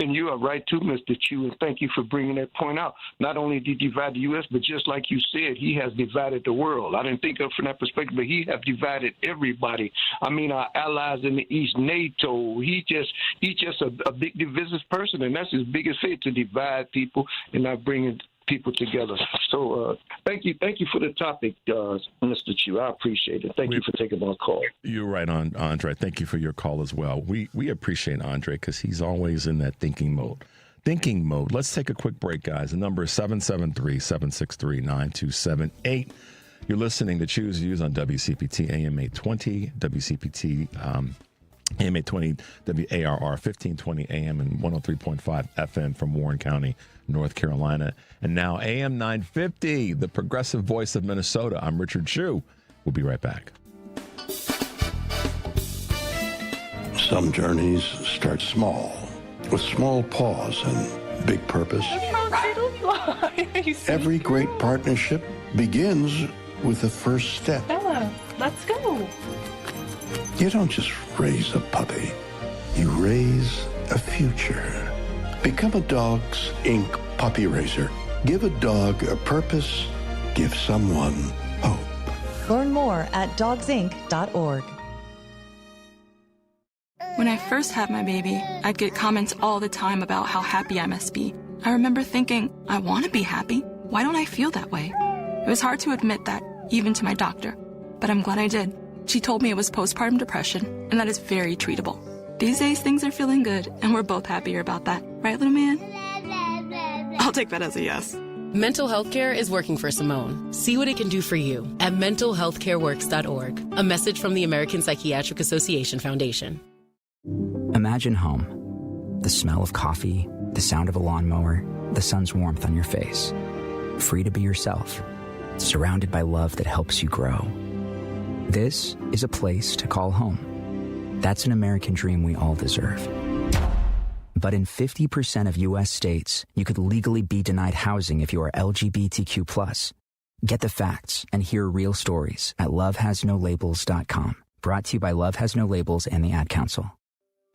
And you are right too, Mr. Chu, and thank you for bringing that point out. Not only did he divide the U.S., but just like you said, he has divided the world. I didn't think of it from that perspective, but he has divided everybody. I mean, our allies in the East, NATO. He's just a big divisive person, and that's his biggest fate, to divide people and not bringing people together. So thank you for the topic, Mr. Chu. I appreciate it. Thank you for taking my call. You're right on, Andre. Thank you for your call as well. We appreciate Andre because he's always in that thinking mode. Let's take a quick break, guys. The number is 773-763-9278. You're listening to Choose Views on WCPT AM 820, WCPT AM 820, WARR 1520 AM and 103.5 FM from Warren County, North Carolina. And now AM 950, the progressive voice of Minnesota. I'm Richard Chu. We'll be right back. Some journeys start small, with small pause and big purpose. Every great partnership begins with the first step. Bella, let's go. You don't just raise a puppy. You raise a future. Become a Dogs Inc. puppy raiser. Give a dog a purpose. Give someone hope. Learn more at dogsinc.org. When I first had my baby, I'd get comments all the time about how happy I must be. I remember thinking, I want to be happy. Why don't I feel that way? It was hard to admit that, even to my doctor. But I'm glad I did. She told me it was postpartum depression, and that is very treatable. These days, things are feeling good, and we're both happier about that. Right, little man? I'll take that as a yes. Mental health care is working for Simone. See what it can do for you at mentalhealthcareworks.org. A message from the American Psychiatric Association Foundation. Imagine home. The smell of coffee, the sound of a lawnmower, the sun's warmth on your face. Free to be yourself. Surrounded by love that helps you grow. This is a place to call home. That's an American dream we all deserve. But in 50% of U.S. states, you could legally be denied housing if you are LGBTQ+. Get the facts and hear real stories at lovehasnolabels.com. Brought to you by Love Has No Labels and the Ad Council.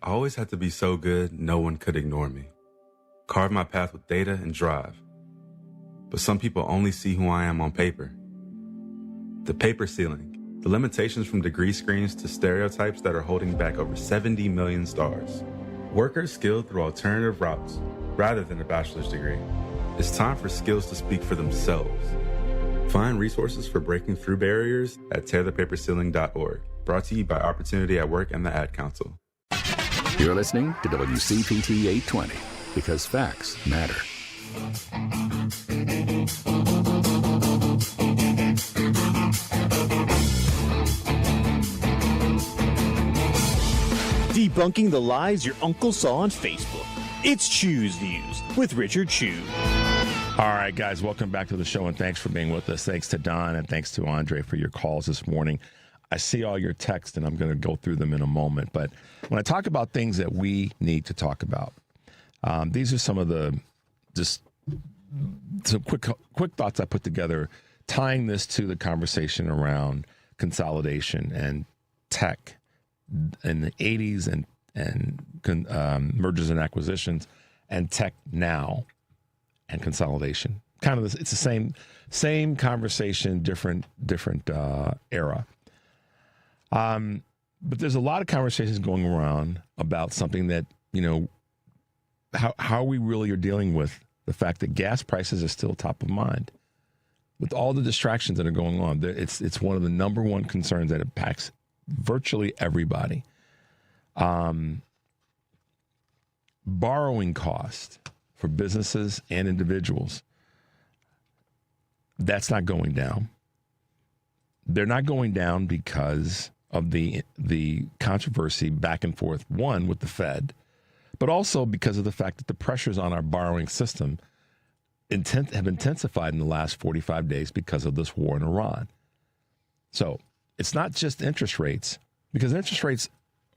I always had to be so good, no one could ignore me. Carve my path with data and drive. But some people only see who I am on paper. The paper ceiling. The limitations from degree screens to stereotypes that are holding back over 70 million stars. Workers skilled through alternative routes rather than a bachelor's degree. It's time for skills to speak for themselves. Find resources for breaking through barriers at tearthepaperceiling.org. Brought to you by Opportunity at Work and the Ad Council. You're listening to WCPT 820 because facts matter. Debunking the lies your uncle saw on Facebook. It's Choose Views with Richard Chu. All right, guys, welcome back to the show, and thanks for being with us. Thanks to Don and thanks to Andre for your calls this morning. I see all your texts, and I'm going to go through them in a moment. But when I talk about things that we need to talk about, these are some of the just some quick thoughts I put together, tying this to the conversation around consolidation and tech in the 80s and mergers and acquisitions, and tech now and consolidation. Kind of it's the same conversation, different era. But there's a lot of conversations going around about something that, how we really are dealing with the fact that gas prices are still top of mind. With all the distractions that are going on, it's one of the number one concerns that impacts virtually everybody. Borrowing cost for businesses and individuals, that's not going down. They're not going down because of the controversy back and forth, one, with the Fed, but also because of the fact that the pressures on our borrowing system have intensified in the last 45 days because of this war in Iran. So it's not just interest rates, because interest rates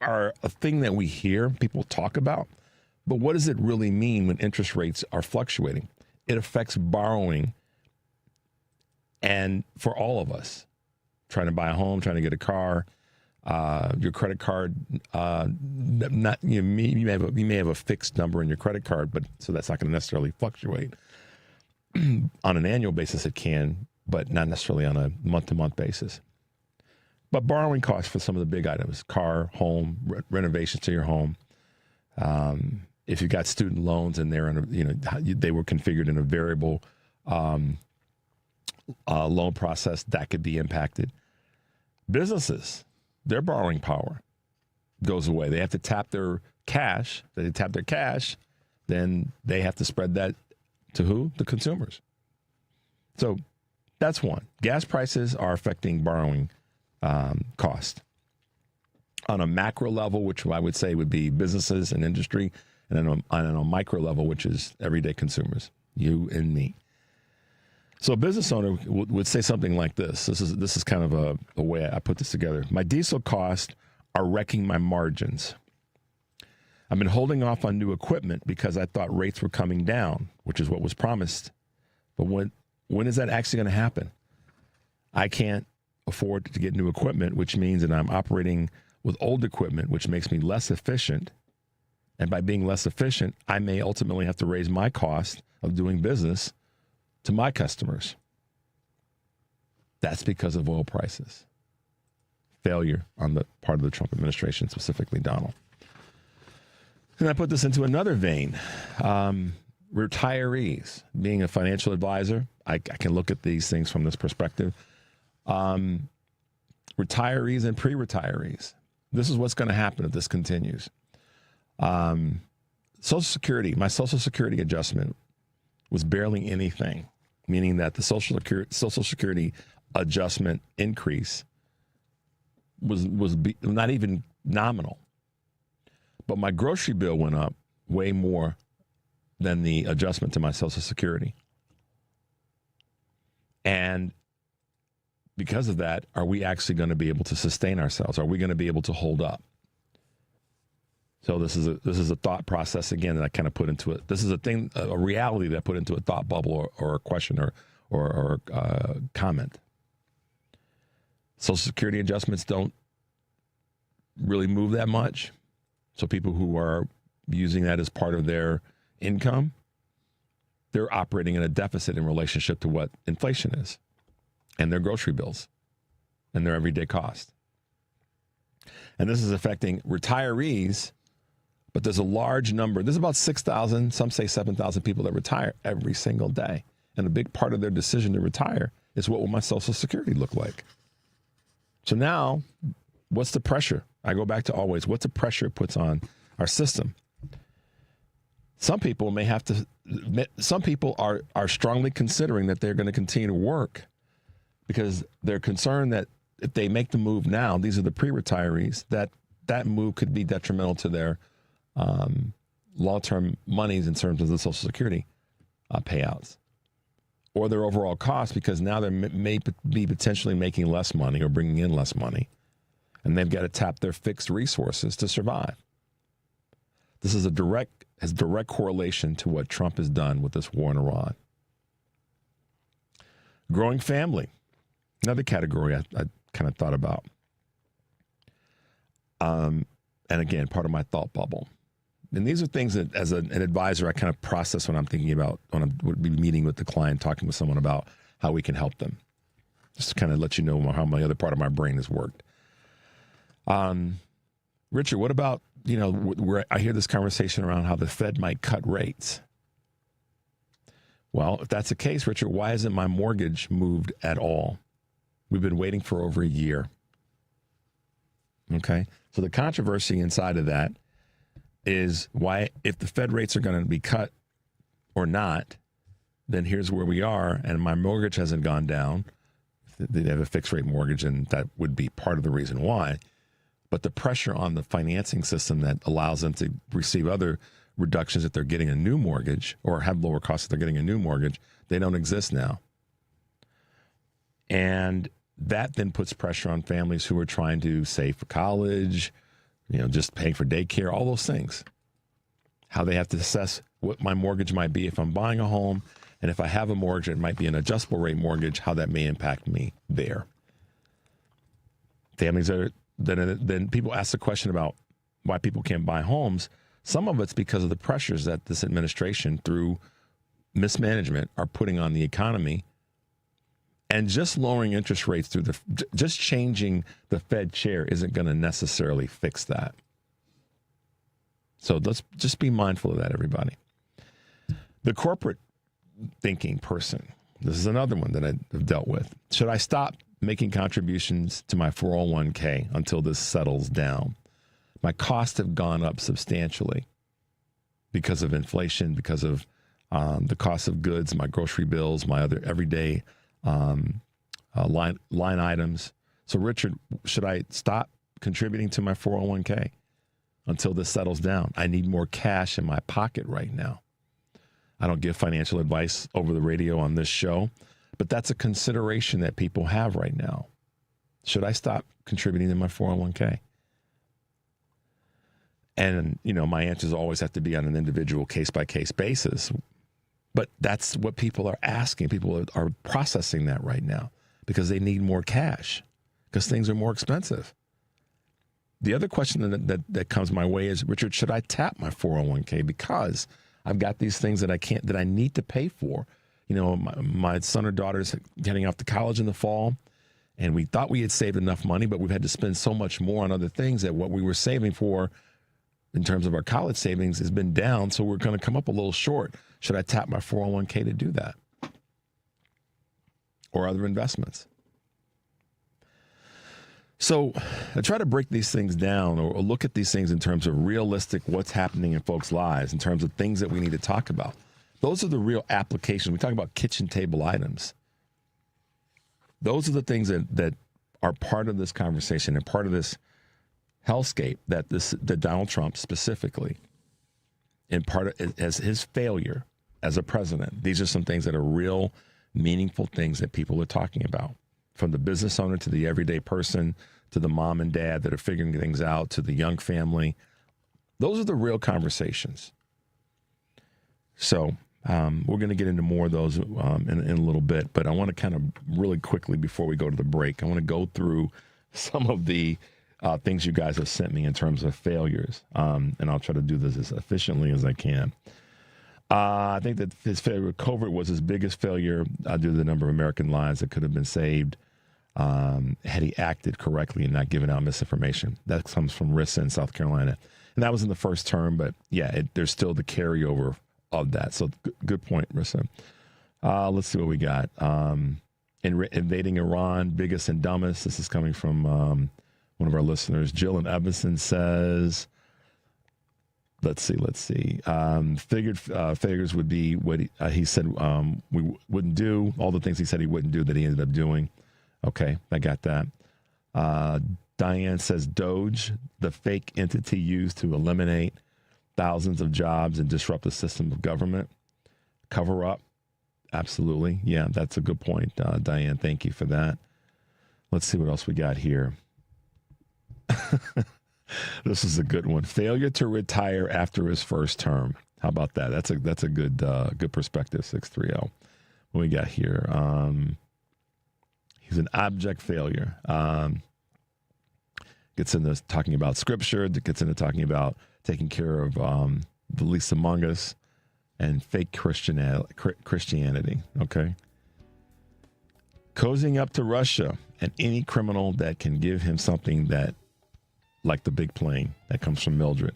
are a thing that we hear people talk about. But what does it really mean when interest rates are fluctuating? It affects borrowing, and for all of us, trying to buy a home, trying to get a car, your credit card, you may have a fixed number in your credit card, but so that's not going to necessarily fluctuate. On an annual basis, it can, but not necessarily on a month-to-month basis. But borrowing costs for some of the big items, car, home, renovations to your home. If you've got student loans and they're they were configured in a variable loan process, that could be impacted. Businesses, their borrowing power goes away. They have to tap their cash. If they tap their cash, then they have to spread that to who? The consumers. So that's one. Gas prices are affecting borrowing cost. On a macro level, which I would say would be businesses and industry, and then on a micro level, which is everyday consumers, you and me. So a business owner would say something like this. This is kind of a way I put this together. My diesel costs are wrecking my margins. I've been holding off on new equipment because I thought rates were coming down, which is what was promised. But when is that actually going to happen? I can't afford to get new equipment, which means that I'm operating with old equipment, which makes me less efficient. And by being less efficient, I may ultimately have to raise my cost of doing business to my customers. That's because of oil prices. Failure on the part of the Trump administration, specifically Donald. And I put this into another vein. Retirees, being a financial advisor, I can look at these things from this perspective. Retirees and pre-retirees. This is what's going to happen if this continues. Social Security, my Social Security adjustment was barely anything, meaning that the Social Security adjustment increase was not even nominal. But my grocery bill went up way more than the adjustment to my Social Security. And because of that, are we actually going to be able to sustain ourselves? Are we going to be able to hold up? So this is a thought process again that I kind of put into it. This is a reality that I put into a thought bubble or a question or comment. Social Security adjustments don't really move that much. So people who are using that as part of their income, they're operating in a deficit in relationship to what inflation is and their grocery bills and their everyday cost. And this is affecting retirees, but there's a large number. There's about 6,000, some say 7,000 people that retire every single day. And a big part of their decision to retire is what will my Social Security look like? So now, what's the pressure? I go back to always, what's the pressure it puts on our system? Some people may have to, some people are strongly considering that they're going to continue to work because they're concerned that if they make the move now, these are the pre-retirees, that move could be detrimental to their long-term monies in terms of the Social Security payouts. or their overall cost, because now they may be potentially making less money or bringing in less money, and they've got to tap their fixed resources to survive. This is has direct correlation to what Trump has done with this war in Iran. Growing family, another category I kind of thought about. And again, part of my thought bubble. And these are things that, as an advisor, I kind of process when I'm thinking about, when I would be meeting with the client, talking with someone about how we can help them. Just to kind of let you know how my other part of my brain has worked. Richard, what about, where I hear this conversation around how the Fed might cut rates? Well, if that's the case, Richard, why hasn't my mortgage moved at all? We've been waiting for over a year. Okay? So the controversy inside of that is why, if the Fed rates are going to be cut or not, then here's where we are, and my mortgage hasn't gone down. They have a fixed rate mortgage, and that would be part of the reason why. But the pressure on the financing system that allows them to receive other reductions if they're getting a new mortgage, or have lower costs if they're getting a new mortgage, they don't exist now. And that then puts pressure on families who are trying to save for college, just paying for daycare, all those things. How they have to assess what my mortgage might be if I'm buying a home, and if I have a mortgage, it might be an adjustable rate mortgage, how that may impact me there. Families are, then people ask the question about why people can't buy homes. Some of it's because of the pressures that this administration, through mismanagement, are putting on the economy. And just lowering interest rates just changing the Fed chair isn't going to necessarily fix that. So let's just be mindful of that, everybody. The corporate thinking person, this is another one that I've dealt with. Should I stop making contributions to my 401k until this settles down? My costs have gone up substantially because of inflation, because of the cost of goods, my grocery bills, my other everyday line items. So, Richard, should I stop contributing to my 401k until this settles down? I need more cash in my pocket right now. I don't give financial advice over the radio on this show, but that's a consideration that people have right now. Should I stop contributing to my 401k? And, my answers always have to be on an individual case-by-case basis. But that's what people are asking. People are processing that right now because they need more cash, because things are more expensive. The other question that comes my way is, Richard, should I tap my 401k because I've got these things that I need to pay for? My son or daughter is heading off to college in the fall, and we thought we had saved enough money, but we've had to spend so much more on other things that what we were saving for in terms of our college savings has been down, so we're going to come up a little short. Should I tap my 401k to do that? Or other investments? So I try to break these things down, or look at these things in terms of realistic what's happening in folks' lives, in terms of things that we need to talk about. Those are the real applications. We talk about kitchen table items. Those are the things that are part of this conversation and part of this hellscape that Donald Trump specifically, in part as his failure as a president. These are some things that are real, meaningful things that people are talking about, from the business owner to the everyday person, to the mom and dad that are figuring things out, to the young family. Those are the real conversations. So we're going to get into more of those in a little bit, but I want to kind of really quickly, before we go to the break, I want to go through some of the things you guys have sent me in terms of failures, and I'll try to do this as efficiently as I can. I think that his failure with COVID was his biggest failure due to the number of American lives that could have been saved had he acted correctly and not given out misinformation. That comes from Rissa in South Carolina. And that was in the first term, but yeah, there's still the carryover of that. So good point, Rissa. Let's see what we got. Invading Iran, biggest and dumbest. This is coming from one of our listeners. Jill in Evanston says, let's see. Figures would be what he said we wouldn't do, all the things he said he wouldn't do that he ended up doing. Okay, I got that. Diane says Doge, the fake entity used to eliminate thousands of jobs and disrupt the system of government. Cover up. absolutely. Yeah, that's a good point, Diane. Thank you for that. Let's see what else we got here. This is a good one. Failure to retire after his first term. How about that? That's a good perspective. 630. What we got here? He's an abject failure. Gets into talking about scripture. Gets into talking about taking care of the least among us and fake Christianity. Okay. Cozying up to Russia and any criminal that can give him something that, like the big plane that comes from Mildred.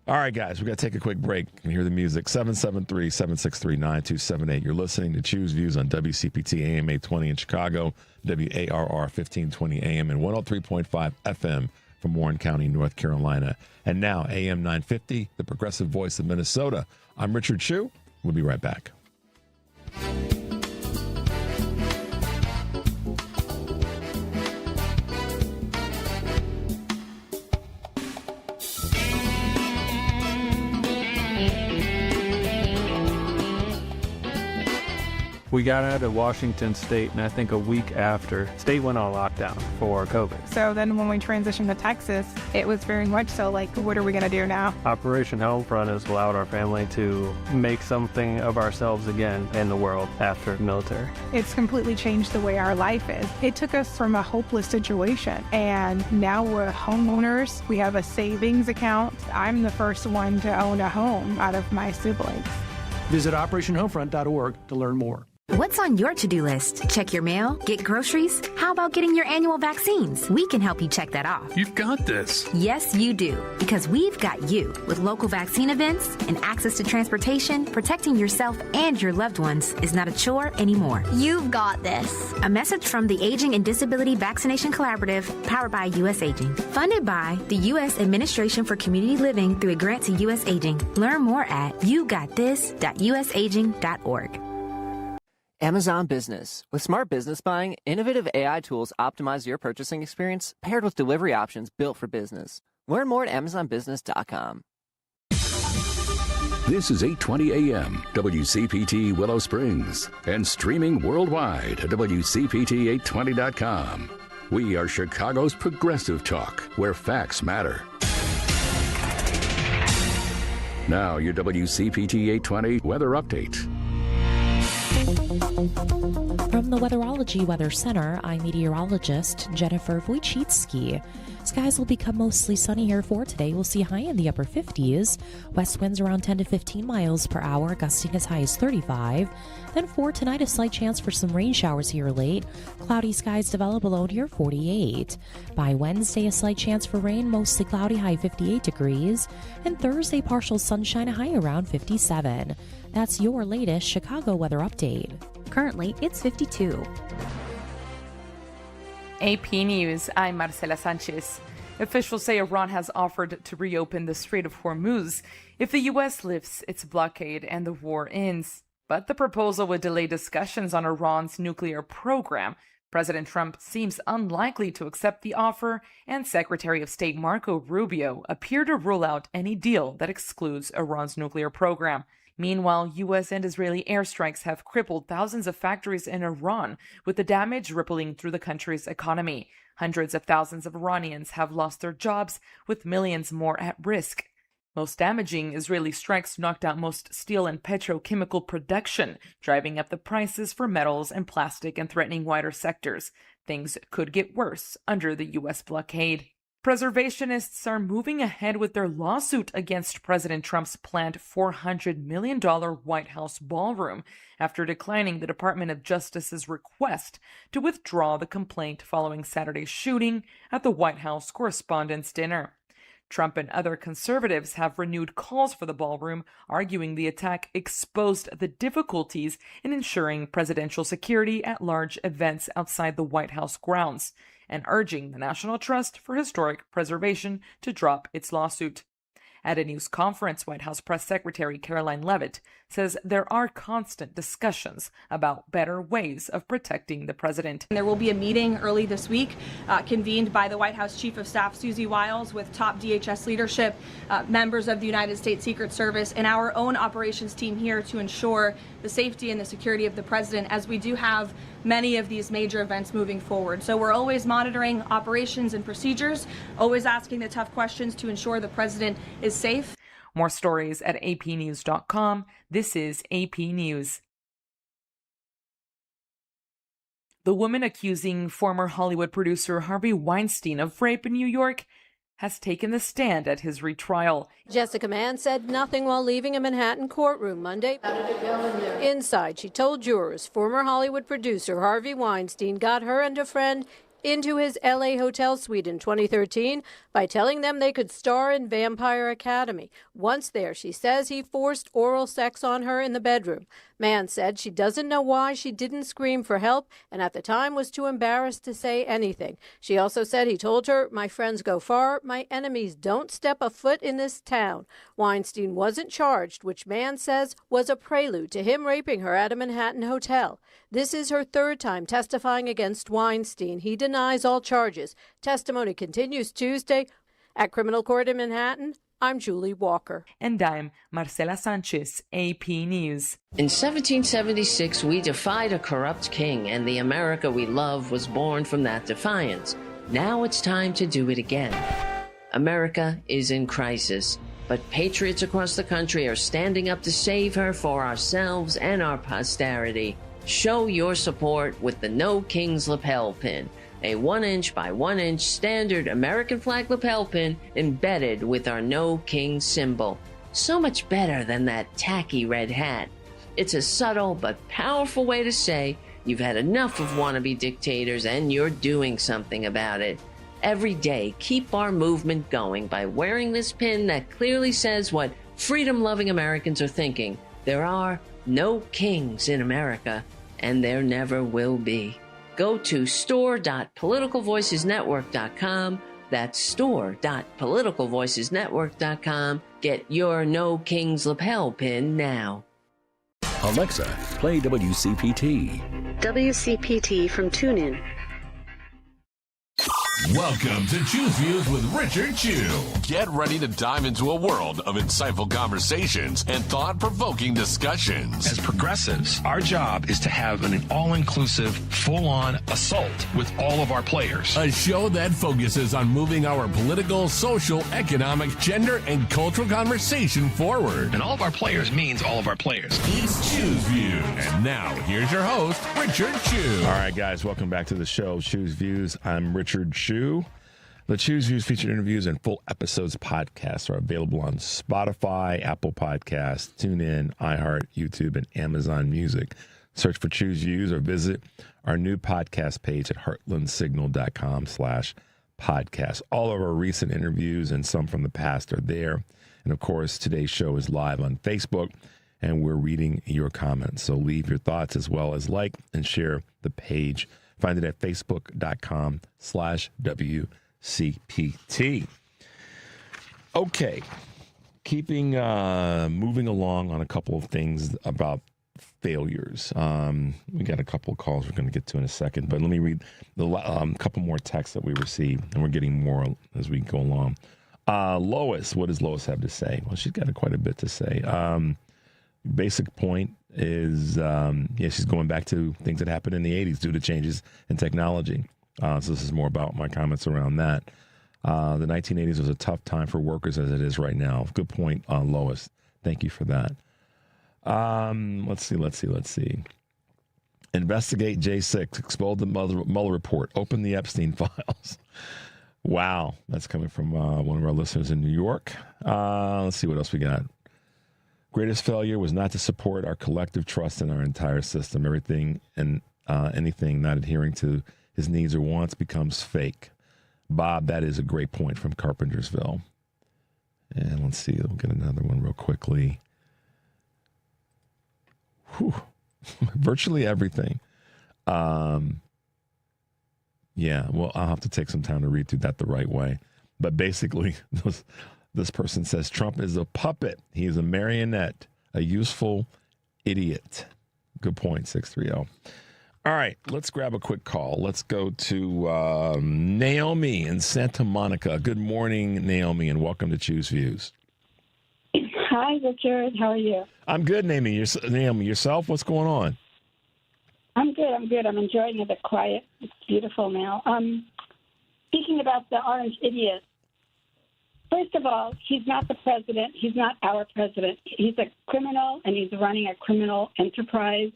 All right, guys, we got to take a quick break and hear the music. 773-763-9278. You're listening to Choose Views on WCPT AM 820 in Chicago, WARR 1520 AM and 103.5 FM from Warren County, North Carolina. And now AM 950, the progressive voice of Minnesota. I'm Richard Chu. We'll be right back. We got out of Washington State, and I think a week after, state went on lockdown for COVID. So then when we transitioned to Texas, it was very much so like, what are we going to do now? Operation Homefront has allowed our family to make something of ourselves again in the world after the military. It's completely changed the way our life is. It took us from a hopeless situation, and now we're homeowners. We have a savings account. I'm the first one to own a home out of my siblings. Visit OperationHomefront.org to learn more. What's on your to-do list? Check your mail? Get groceries? How about getting your annual vaccines? We can help you check that off. You've got this. Yes, you do. Because we've got you. With local vaccine events and access to transportation, protecting yourself and your loved ones is not a chore anymore. You've got this. A message from the Aging and Disability Vaccination Collaborative, powered by U.S. Aging. Funded by the U.S. Administration for Community Living through a grant to U.S. Aging. Learn more at yougotthis.usaging.org. Amazon Business. With smart business buying, innovative AI tools optimize your purchasing experience paired with delivery options built for business. Learn more at amazonbusiness.com. This is 820 AM, WCPT Willow Springs, and streaming worldwide at WCPT820.com. We are Chicago's progressive talk, where facts matter. Now, your WCPT 820 weather update. From the Weatherology Weather Center, I'm meteorologist Jennifer Wojcicki. Skies will become mostly sunny here for today. We'll see high in the upper 50s. West winds around 10 to 15 miles per hour, gusting as high as 35. Then for tonight, a slight chance for some rain showers here late. Cloudy skies develop below near 48. By Wednesday, a slight chance for rain, mostly cloudy, high 58 degrees. And Thursday, partial sunshine, a high around 57. That's your latest Chicago weather update. Currently, it's 52. AP News, I'm Marcela Sanchez. Officials say Iran has offered to reopen the Strait of Hormuz if the U.S. lifts its blockade and the war ends. But the proposal would delay discussions on Iran's nuclear program. President Trump seems unlikely to accept the offer, and Secretary of State Marco Rubio appeared to rule out any deal that excludes Iran's nuclear program. Meanwhile, U.S. and Israeli airstrikes have crippled thousands of factories in Iran, with the damage rippling through the country's economy. Hundreds of thousands of Iranians have lost their jobs, with millions more at risk. Most damaging, Israeli strikes knocked out most steel and petrochemical production, driving up the prices for metals and plastic and threatening wider sectors. Things could get worse under the U.S. blockade. Preservationists are moving ahead with their lawsuit against President Trump's planned $400 million White House ballroom after declining the Department of Justice's request to withdraw the complaint following Saturday's shooting at the White House Correspondents' Dinner. Trump and other conservatives have renewed calls for the ballroom, arguing the attack exposed the difficulties in ensuring presidential security at large events outside the White House grounds, and urging the National Trust for Historic Preservation to drop its lawsuit. At a news conference, White House Press Secretary Caroline Leavitt says there are constant discussions about better ways of protecting the president. There will be a meeting early this week convened by the White House Chief of Staff Susie Wiles with top DHS leadership, members of the United States Secret Service, and our own operations team here to ensure the safety and the security of the president, as we do have many of these major events moving forward. So we're always monitoring operations and procedures, always asking the tough questions to ensure the president is safe. More stories at apnews.com. This is AP News. The woman accusing former Hollywood producer Harvey Weinstein of rape in New York has taken the stand at his retrial. Jessica Mann said nothing while leaving a Manhattan courtroom Monday. Inside, she told jurors former Hollywood producer Harvey Weinstein got her and a friend into his L.A. hotel suite in 2013 by telling them they could star in Vampire Academy. Once there, she says he forced oral sex on her in the bedroom. Mann said she doesn't know why she didn't scream for help and at the time was too embarrassed to say anything. She also said he told her, "My friends go far, my enemies don't step a foot in this town." Weinstein wasn't charged, which Mann says was a prelude to him raping her at a Manhattan hotel. This is her third time testifying against Weinstein. He denies all charges. Testimony continues Tuesday at criminal court in Manhattan. I'm Julie Walker. And I'm Marcela Sanchez, AP News. In 1776, we defied a corrupt king, and the America we love was born from that defiance. Now it's time to do it again. America is in crisis, but patriots across the country are standing up to save her for ourselves and our posterity. Show your support with the No Kings lapel pin, a 1-inch by 1-inch standard American flag lapel pin embedded with our No King symbol. So much better than that tacky red hat. It's a subtle but powerful way to say you've had enough of wannabe dictators and you're doing something about it. Every day, keep our movement going by wearing this pin that clearly says what freedom-loving Americans are thinking. There are no kings in America, and there never will be. Go to store.politicalvoicesnetwork.com. That's store.politicalvoicesnetwork.com. Get your No Kings lapel pin now. Alexa, play WCPT. WCPT from TuneIn. Welcome to Choose Views with Richard Chew. Get ready to dive into a world of insightful conversations and thought-provoking discussions. As progressives, our job is to have an all-inclusive, full-on assault with all of our players. A show that focuses on moving our political, social, economic, gender, and cultural conversation forward. And all of our players means all of our players. It's Choose Views. And now, here's your host, Richard Chew. All right, guys, welcome back to the show, Choose Views. I'm Richard Chew. The Choose Views featured interviews and full episodes podcasts are available on Spotify, Apple Podcasts, TuneIn, iHeart, YouTube, and Amazon Music. Search for Choose Views or visit our new podcast page at heartlandsignal.com/podcast. All of our recent interviews and some from the past are there. And, of course, today's show is live on Facebook, and we're reading your comments. So leave your thoughts as well as like and share the page. Find it at facebook.com/WCPT. Okay. Moving along on a couple of things about failures. We got a couple of calls we're going to get to in a second, but let me read the couple more texts that we received, and we're getting more as we go along. Lois, what does Lois have to say? Well, she's got quite a bit to say. Basic point is, she's going back to things that happened in the 80s due to changes in technology. So this is more about my comments around that. The 1980s was a tough time for workers as it is right now. Good point, Lois. Thank you for that. Let's see. Investigate J6. Expose the Mueller report. Open the Epstein files. Wow. That's coming from one of our listeners in New York. Let's see what else we got. Greatest failure was not to support our collective trust in our entire system. Everything and anything not adhering to his needs or wants becomes fake. Bob, that is a great point from Carpentersville. And let's see, we'll get another one real quickly. Virtually everything. Yeah, well, I'll have to take some time to read through that the right way. But basically, this person says Trump is a puppet. He is a marionette, a useful idiot. Good point, 630. All right, let's grab a quick call. Let's go to Naomi in Santa Monica. Good morning, Naomi, and welcome to Choose Views. How Hi, Richard. How are you? I'm good, Naomi. Naomi, yourself? What's going on? I'm good. I'm enjoying the quiet. It's beautiful now. Speaking about the orange idiot, first of all, he's not the president. He's not our president. He's a criminal, and he's running a criminal enterprise.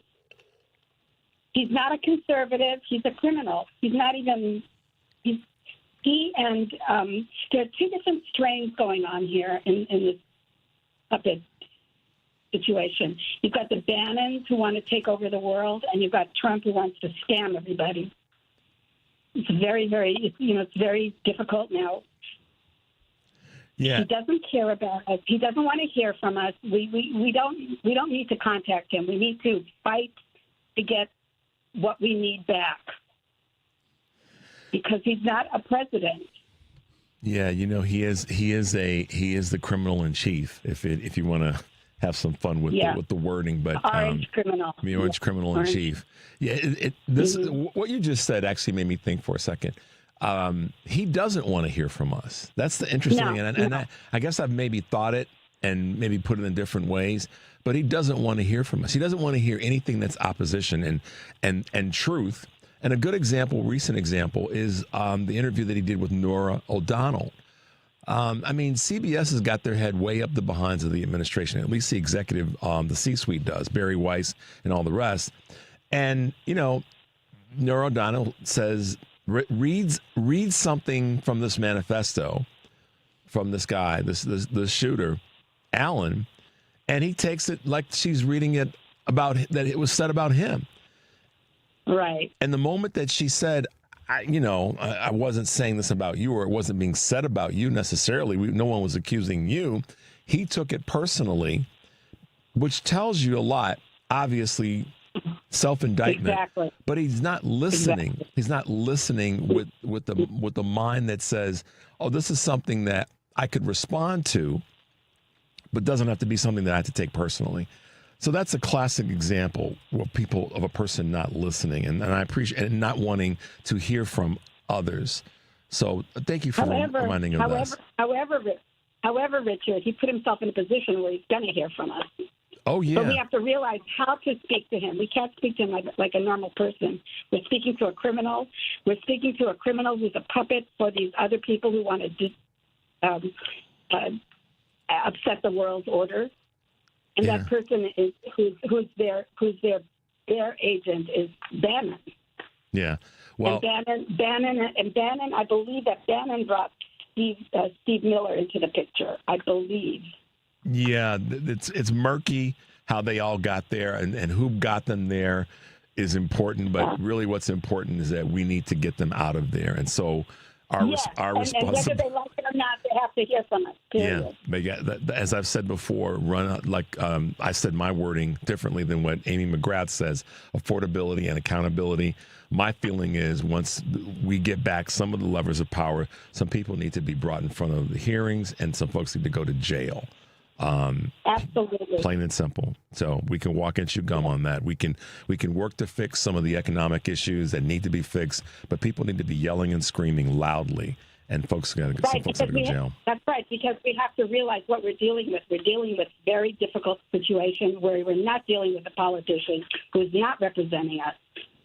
He's not a conservative. He's a criminal. He's not even. There are two different strains going on here in this puppet situation. You've got the Bannons who want to take over the world, and you've got Trump who wants to scam everybody. It's it's very difficult now. Yeah. He doesn't care about us. He doesn't want to hear from us. We don't need to contact him. We need to fight to get what we need back, because he's not a president. Yeah, he is the criminal in chief. If you want to have some fun with the wording, but orange criminal. The orange criminal in chief. Yeah, what you just said actually made me think for a second. He doesn't want to hear from us. That's the interesting thing, and I guess I've maybe thought it and maybe put it in different ways. But he doesn't want to hear from us. He doesn't want to hear anything that's opposition and truth. And a good example, recent example, is the interview that he did with Norah O'Donnell. CBS has got their head way up the behinds of the administration, at least the executive, the C-suite does, Barry Weiss and all the rest. And, Norah O'Donnell says, reads something from this manifesto from this guy, this shooter, Allen, and he takes it like she's reading it about that it was said about him. Right. And the moment that she said, I wasn't saying this about you, or it wasn't being said about you necessarily, no one was accusing you, he took it personally, which tells you a lot, obviously, self-indictment. Exactly. But he's not listening. Exactly. He's not listening with the mind that says, oh, this is something that I could respond to, but doesn't have to be something that I have to take personally. So that's a classic example of a person not listening, and I appreciate and not wanting to hear from others. So thank you for reminding him of this. However, Richard, he put himself in a position where he's going to hear from us. Oh, yeah. But we have to realize how to speak to him. We can't speak to him like a normal person. We're speaking to a criminal. We're speaking to a criminal who's a puppet for these other people who want to upset the world's order. And that person is who's their agent is Bannon. Yeah. Well, and Bannon. I believe that Bannon brought Steve Miller into the picture. I believe. Yeah, it's murky how they all got there, and who got them there is important. But really, what's important is that we need to get them out of there, and so. Our responsibility. And whether they like it or not, they have to hear from us. Period. Yeah, but as I've said before, I said my wording differently than what Amy McGrath says, affordability and accountability. My feeling is once we get back some of the levers of power, some people need to be brought in front of the hearings, and some folks need to go to jail. Absolutely. Plain and simple. So we can walk and chew gum on that. We can work to fix some of the economic issues that need to be fixed, but people need to be yelling and screaming loudly, and folks got to go to jail. That's right, because we have to realize what we're dealing with. We're dealing with a very difficult situation where we're not dealing with a politician who's not representing us.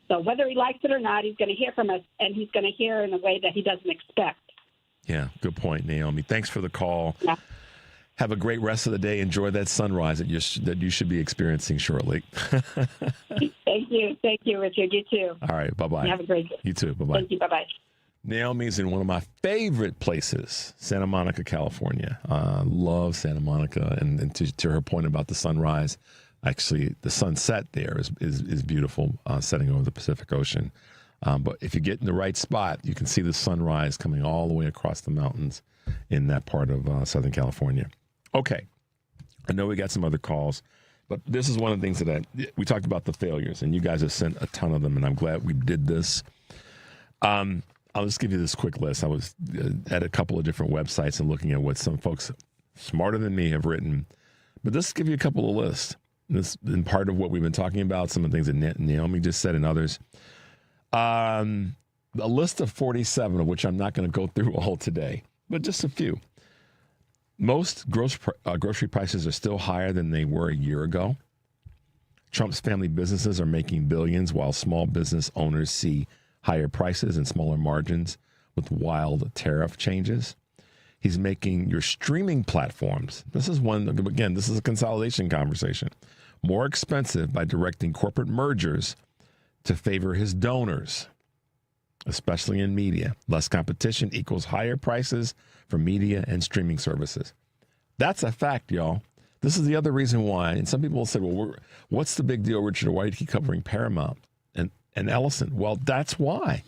So whether he likes it or not, he's going to hear from us, and he's going to hear in a way that he doesn't expect. Yeah, good point, Naomi. Thanks for the call. Yeah. Have a great rest of the day. Enjoy that sunrise that you should be experiencing shortly. Thank you, Richard. You too. All right, bye-bye. Have a great day. You too. Bye-bye. Thank you. Bye-bye. Naomi's in one of my favorite places, Santa Monica, California. Love Santa Monica, and to her point about the sunrise, actually the sunset there is beautiful, setting over the Pacific Ocean. But if you get in the right spot, you can see the sunrise coming all the way across the mountains in that part of Southern California. Okay, I know we got some other calls, but this is one of the things that we talked about, the failures, and you guys have sent a ton of them, and I'm glad we did this. I'll just give you this quick list. I was at a couple of different websites and looking at what some folks smarter than me have written, but this will give you a couple of lists. This is part of what we've been talking about, some of the things that Naomi just said and others. A list of 47, of which I'm not going to go through all today, but just a few. Most grocery prices are still higher than they were a year ago. Trump's family businesses are making billions while small business owners see higher prices and smaller margins with wild tariff changes. He's making your streaming platforms, this is a consolidation conversation, more expensive by directing corporate mergers to favor his donors, especially in media. Less competition equals higher prices for media and streaming services. That's a fact, y'all. This is the other reason why, and some people will say, well, what's the big deal, Richard? Why do you keep covering Paramount and Ellison? Well, that's why.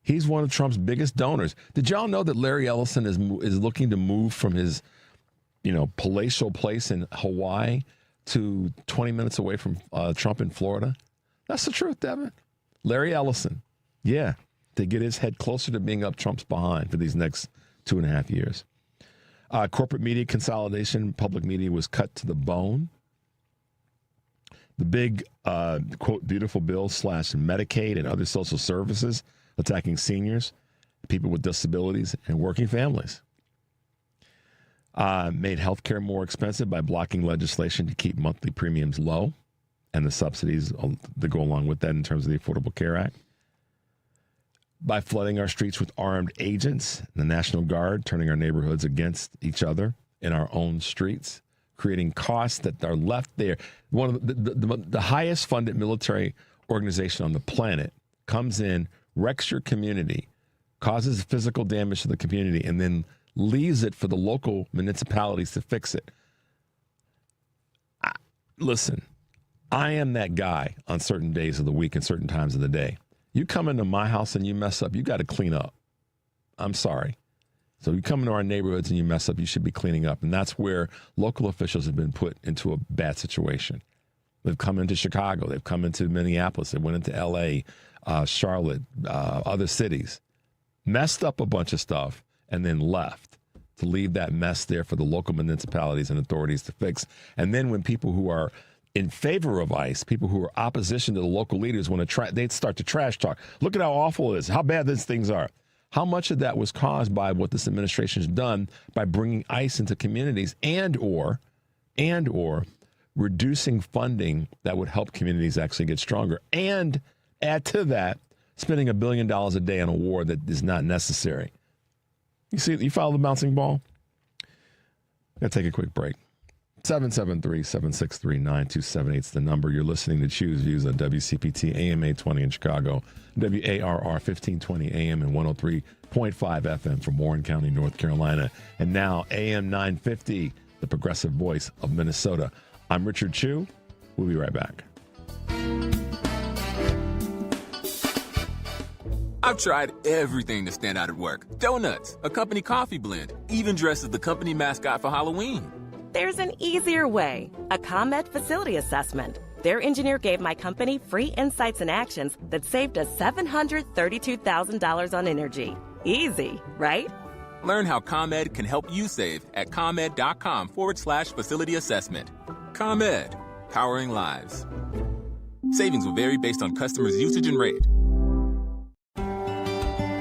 He's one of Trump's biggest donors. Did y'all know that Larry Ellison is looking to move from his, palatial place in Hawaii to 20 minutes away from Trump in Florida? That's the truth, Devin. Larry Ellison, to get his head closer to being up Trump's behind for these next 2.5 years. Corporate media consolidation, public media was cut to the bone. The big, quote, beautiful bill / Medicaid and other social services attacking seniors, people with disabilities, and working families. Made health care more expensive by blocking legislation to keep monthly premiums low and the subsidies that go along with that in terms of the Affordable Care Act. By flooding our streets with armed agents, the National Guard, turning our neighborhoods against each other in our own streets, creating costs that are left there. One of the highest funded military organization on the planet comes in, wrecks your community, causes physical damage to the community, and then leaves it for the local municipalities to fix it. Listen, I am that guy on certain days of the week and certain times of the day. You come into my house and you mess up, you got to clean up. I'm sorry. So you come into our neighborhoods and you mess up, you should be cleaning up. And that's where local officials have been put into a bad situation. They've come into Chicago. They've come into Minneapolis. They went into L.A., Charlotte, other cities. Messed up a bunch of stuff and then left to leave that mess there for the local municipalities and authorities to fix. And then when people who are in favor of ICE, people who are opposition to the local leaders, they'd start to trash talk. Look at how awful it is, how bad these things are. How much of that was caused by what this administration has done by bringing ICE into communities and or reducing funding that would help communities actually get stronger. And add to that, spending $1 billion a day on a war that is not necessary. You follow the bouncing ball? Gotta take a quick break. 773-763-9278 is the number. You're listening to Choose Views on WCPT AM 820 in Chicago, WARR 1520 AM and 103.5 FM from Warren County, North Carolina, and now AM 950, the progressive voice of Minnesota. I'm Richard Chu. We'll be right back. I've tried everything to stand out at work. Donuts, a company coffee blend, even dressed as the company mascot for Halloween. There's an easier way, a ComEd facility assessment. Their engineer gave my company free insights and actions that saved us $732,000 on energy. Easy, right? Learn how ComEd can help you save at ComEd.com/facility assessment. ComEd, powering lives. Savings will vary based on customers' usage and rate.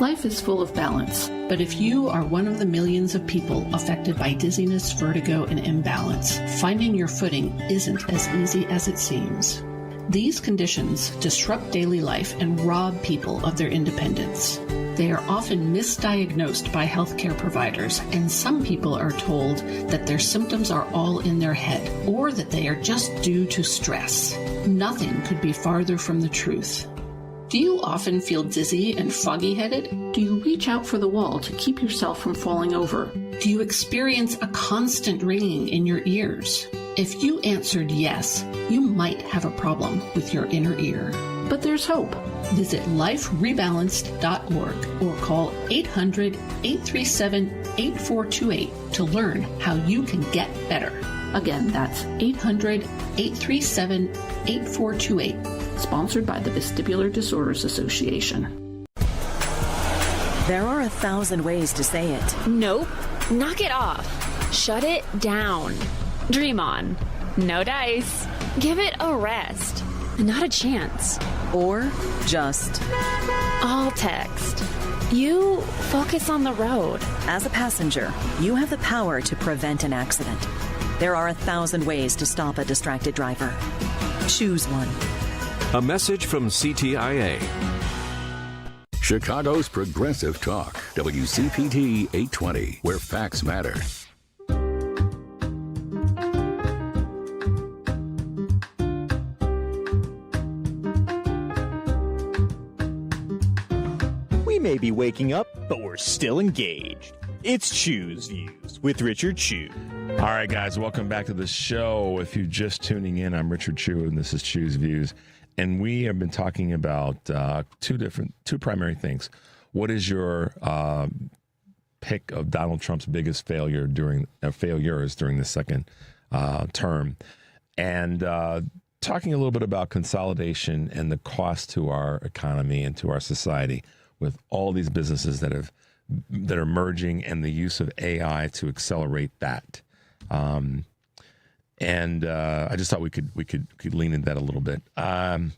Life is full of balance, but if you are one of the millions of people affected by dizziness, vertigo, and imbalance, finding your footing isn't as easy as it seems. These conditions disrupt daily life and rob people of their independence. They are often misdiagnosed by healthcare providers, and some people are told that their symptoms are all in their head or that they are just due to stress. Nothing could be farther from the truth. Do you often feel dizzy and foggy-headed? Do you reach out for the wall to keep yourself from falling over? Do you experience a constant ringing in your ears? If you answered yes, you might have a problem with your inner ear. But there's hope. Visit liferebalanced.org or call 800-837-8428 to learn how you can get better. Again, that's 800-837-8428. Sponsored by the Vestibular Disorders Association. There are 1,000 ways to say it. Nope. Knock it off. Shut it down. Dream on. No dice. Give it a rest. Not a chance. Or just. All text. You focus on the road. As a passenger, you have the power to prevent an accident. There are 1,000 ways to stop a distracted driver. Choose one. A message from CTIA. Chicago's Progressive Talk, WCPT 820, where facts matter. We may be waking up, but we're still engaged. It's Choose Views with Richard Chu. All right, guys, welcome back to the show. If you're just tuning in, I'm Richard Chu, and this is Choose Views. And we have been talking about two primary things. What is your pick of Donald Trump's biggest failures during the second term? And talking a little bit about consolidation and the cost to our economy and to our society with all these businesses that are merging and the use of AI to accelerate that. And I just thought we could lean into that a little bit. One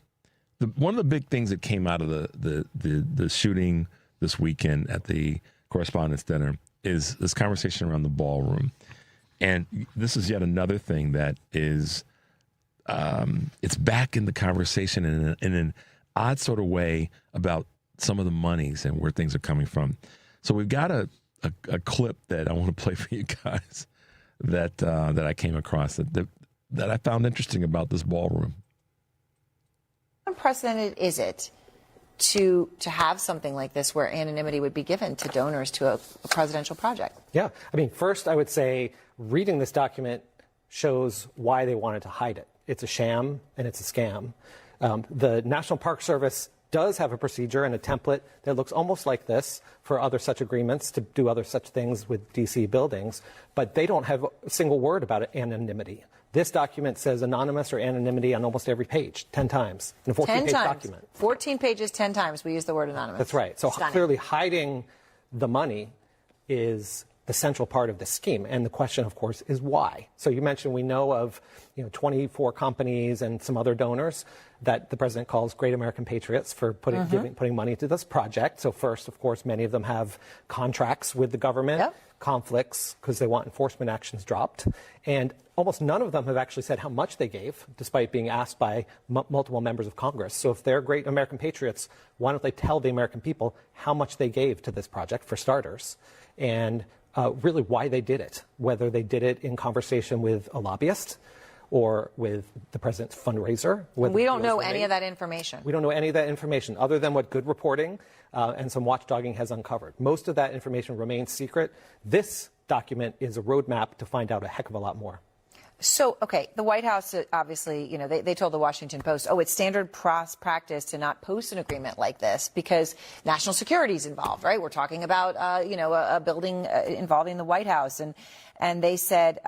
of the big things that came out of the shooting this weekend at the Correspondents' Dinner is this conversation around the ballroom. And this is yet another thing that is it's back in the conversation in an odd sort of way about some of the monies and where things are coming from. So we've got a clip that I want to play for you guys that I came across that I found interesting about this ballroom. How unprecedented is it to have something like this where anonymity would be given to donors to a presidential project? Yeah. I mean, first, I would say reading this document shows why they wanted to hide it. It's a sham and it's a scam. The National Park Service does have a procedure and a template that looks almost like this for other such agreements to do other such things with D.C. buildings, but they don't have a single word about anonymity. This document says anonymous or anonymity on almost every page, 10 times, in a 14-page document. 14 pages, 10 times we use the word anonymous. That's right. So Stunning. Clearly hiding the money is the central part of the scheme. And the question, of course, is why? So you mentioned we know of 24 companies and some other donors that the president calls great American patriots for putting money into this project. So first, of course, many of them have contracts with the government, conflicts because they want enforcement actions dropped. And almost none of them have actually said how much they gave, despite being asked by multiple members of Congress. So if they're great American patriots, why don't they tell the American people how much they gave to this project, for starters, and really why they did it, whether they did it in conversation with a lobbyist or with the president's fundraiser. We don't know any of that information. We don't know any of that information other than what good reporting and some watchdogging has uncovered. Most of that information remains secret. This document is a roadmap to find out a heck of a lot more. So, okay, the White House, obviously, they told the Washington Post, it's standard practice to not post an agreement like this because national security is involved, right? We're talking about, a building involving the White House. And they said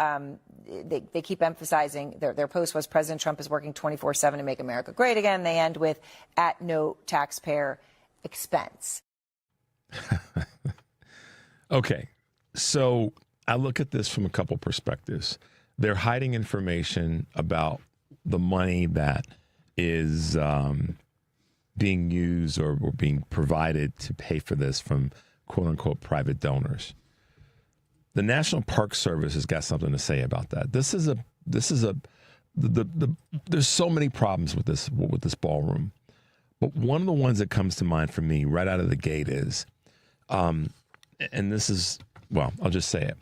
they keep emphasizing, their post was President Trump is working 24/7 to make America great again. They end with, at no taxpayer expense. Okay, so I look at this from a couple perspectives. They're hiding information about the money that is being used or being provided to pay for this from quote unquote private donors. The National Park Service has got something to say about that. There's so many problems with this ballroom, but one of the ones that comes to mind for me right out of the gate is, and this is, well, I'll just say it.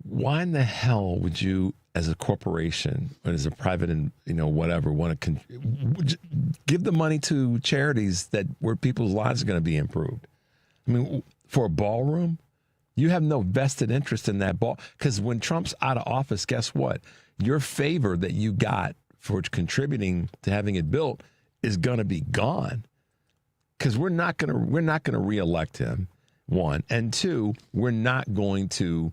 Why in the hell would you, as a corporation, or as a private, whatever, want to give the money to charities where people's lives are going to be improved? I mean, for a ballroom, you have no vested interest in that ball. Because when Trump's out of office, guess what? Your favor that you got for contributing to having it built is going to be gone. Because we're not going to reelect him. One, and two, we're not going to.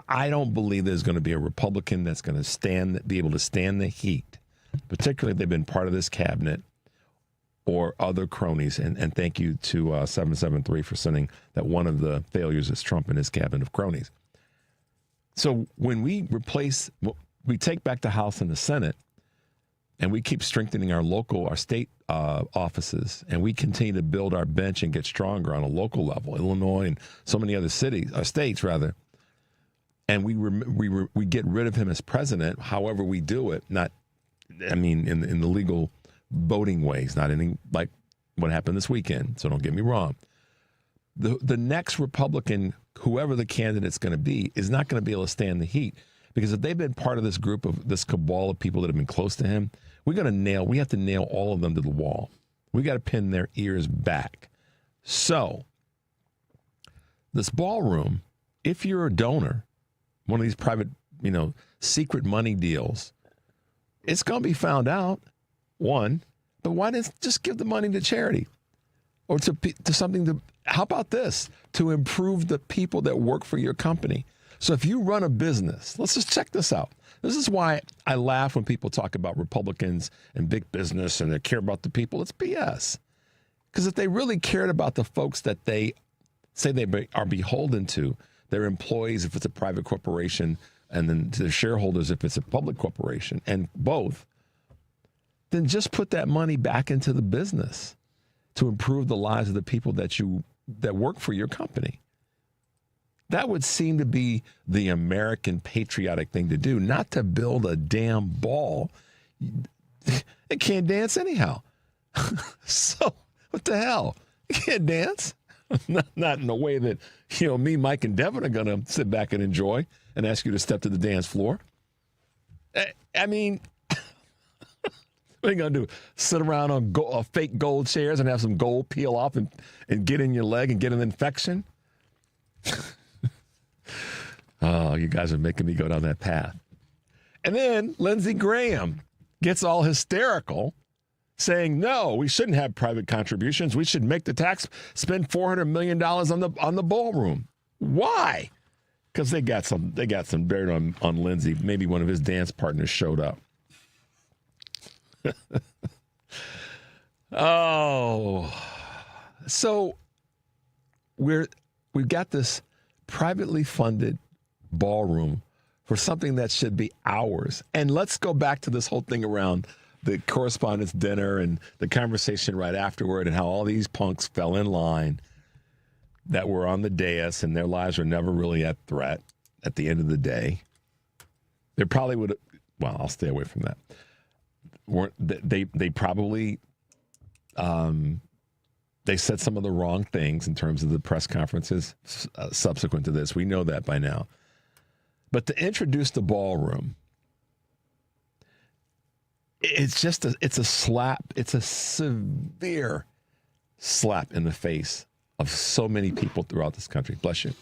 I don't believe there's going to be a Republican that's going to be able to stand the heat, particularly if they've been part of this cabinet or other cronies. And thank you to 773 for sending that one of the failures is Trump and his cabinet of cronies. So when we take back the House and the Senate, and we keep strengthening our state offices, and we continue to build our bench and get stronger on a local level, Illinois and so many other states rather, and we get rid of him as president, however we do it, in the legal voting ways, not any like what happened this weekend, so don't get me wrong. The next Republican, whoever the candidate's going to be, is not going to be able to stand the heat. Because if they've been part of this group of this cabal of people that have been close to him, we have to nail all of them to the wall. We got to pin their ears back. So this ballroom, if you're a donor, one of these private, secret money deals, it's going to be found out, one, but why not just give the money to charity or to something how about this? To improve the people that work for your company. So if you run a business, let's just check this out. This is why I laugh when people talk about Republicans and big business and they care about the people. It's BS. Because if they really cared about the folks that they say they are beholden to, their employees if it's a private corporation, and then to their shareholders if it's a public corporation, and both, then just put that money back into the business to improve the lives of the people that work for your company. That would seem to be the American patriotic thing to do, not to build a damn ball. It can't dance anyhow. So what the hell? It can't dance. Not in a way that, me, Mike, and Devin are going to sit back and enjoy and ask you to step to the dance floor. I mean, what are you going to do? Sit around on fake gold chairs and have some gold peel off and get in your leg and get an infection? Oh, you guys are making me go down that path. And then Lindsey Graham gets all hysterical saying, no, we shouldn't have private contributions. We should make the tax spend $400 million on the ballroom. Why? Because they got some dirt on Lindsey. Maybe one of his dance partners showed up. Oh. So we've got this privately funded ballroom for something that should be ours. And let's go back to this whole thing around the correspondence dinner and the conversation right afterward and how all these punks fell in line that were on the dais and their lives were never really at threat at the end of the day. They probably would have, well, I'll stay away from that. They probably they said some of the wrong things in terms of the press conferences subsequent to this. We know that by now. But to introduce the ballroom, it's a slap. It's a severe slap in the face of so many people throughout this country. Bless you.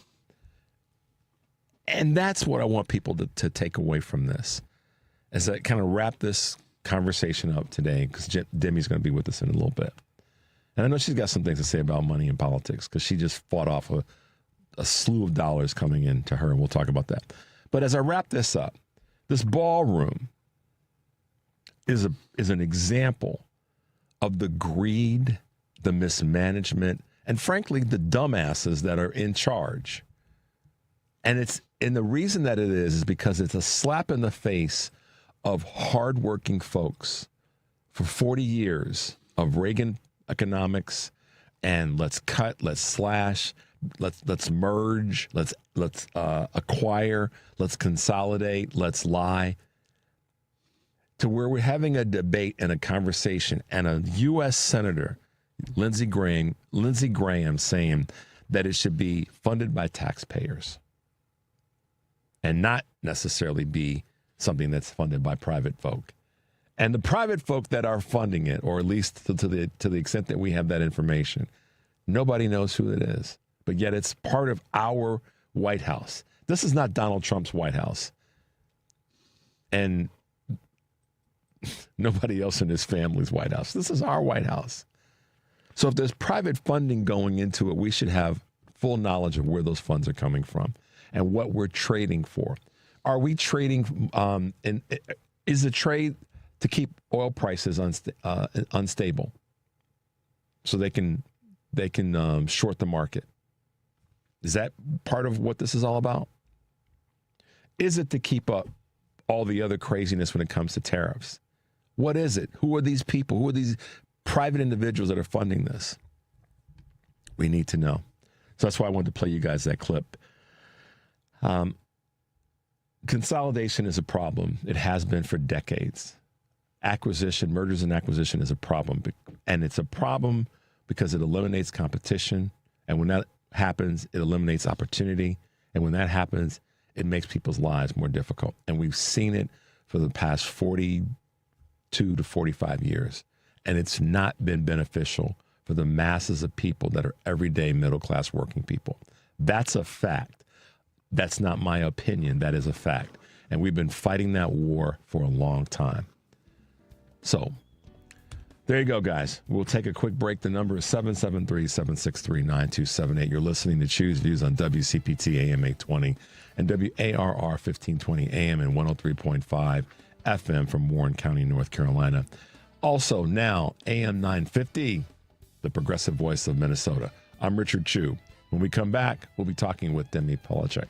And that's what I want people to take away from this, as I kind of wrap this conversation up today, because Demi's going to be with us in a little bit. And I know she's got some things to say about money and politics, because she just fought off a slew of dollars coming in to her, and we'll talk about that. But as I wrap this up, this ballroom is an example of the greed, the mismanagement, and frankly, the dumbasses that are in charge. And the reason that it is because it's a slap in the face of hardworking folks for 40 years of Reagan economics and let's cut, let's slash, let's merge, let's acquire, let's consolidate, let's lie, to where we're having a debate and a conversation and a U.S. Senator, Lindsey Graham saying that it should be funded by taxpayers and not necessarily be something that's funded by private folk. And the private folk that are funding it, or at least to the extent that we have that information, nobody knows who it is. But yet it's part of our White House. This is not Donald Trump's White House. And nobody else in his family's White House. This is our White House. So if there's private funding going into it, we should have full knowledge of where those funds are coming from and what we're trading for. Are we trading, is the trade to keep oil prices unstable so they can short the market? Is that part of what this is all about? Is it to keep up all the other craziness when it comes to tariffs? What is it? Who are these people? Who are these private individuals that are funding this? We need to know. So that's why I wanted to play you guys that clip. Consolidation is a problem. It has been for decades. Mergers and acquisition is a problem. And it's a problem because it eliminates competition. And when that happens, it eliminates opportunity. And when that happens, it makes people's lives more difficult. And we've seen it for the past 42 to 45 years. And it's not been beneficial for the masses of people that are everyday middle-class working people. That's a fact. That's not my opinion. That is a fact. And we've been fighting that war for a long time. So there you go, guys. We'll take a quick break. The number is 773-763-9278. You're listening to Choose Views on WCPT AM 820 and WARR 1520 AM and 103.5 FM from Warren County, North Carolina. Also now AM 950, the progressive voice of Minnesota. I'm Richard Chu. When we come back, we'll be talking with Demi Palecek.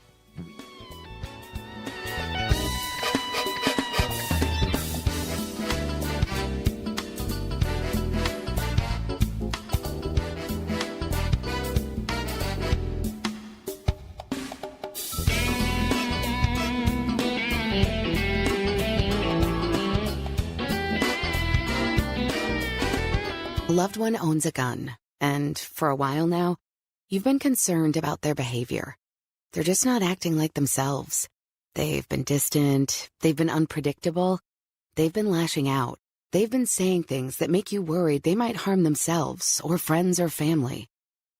A loved one owns a gun, and for a while now, you've been concerned about their behavior. They're just not acting like themselves. They've been distant, they've been unpredictable, they've been lashing out. They've been saying things that make you worried they might harm themselves or friends or family.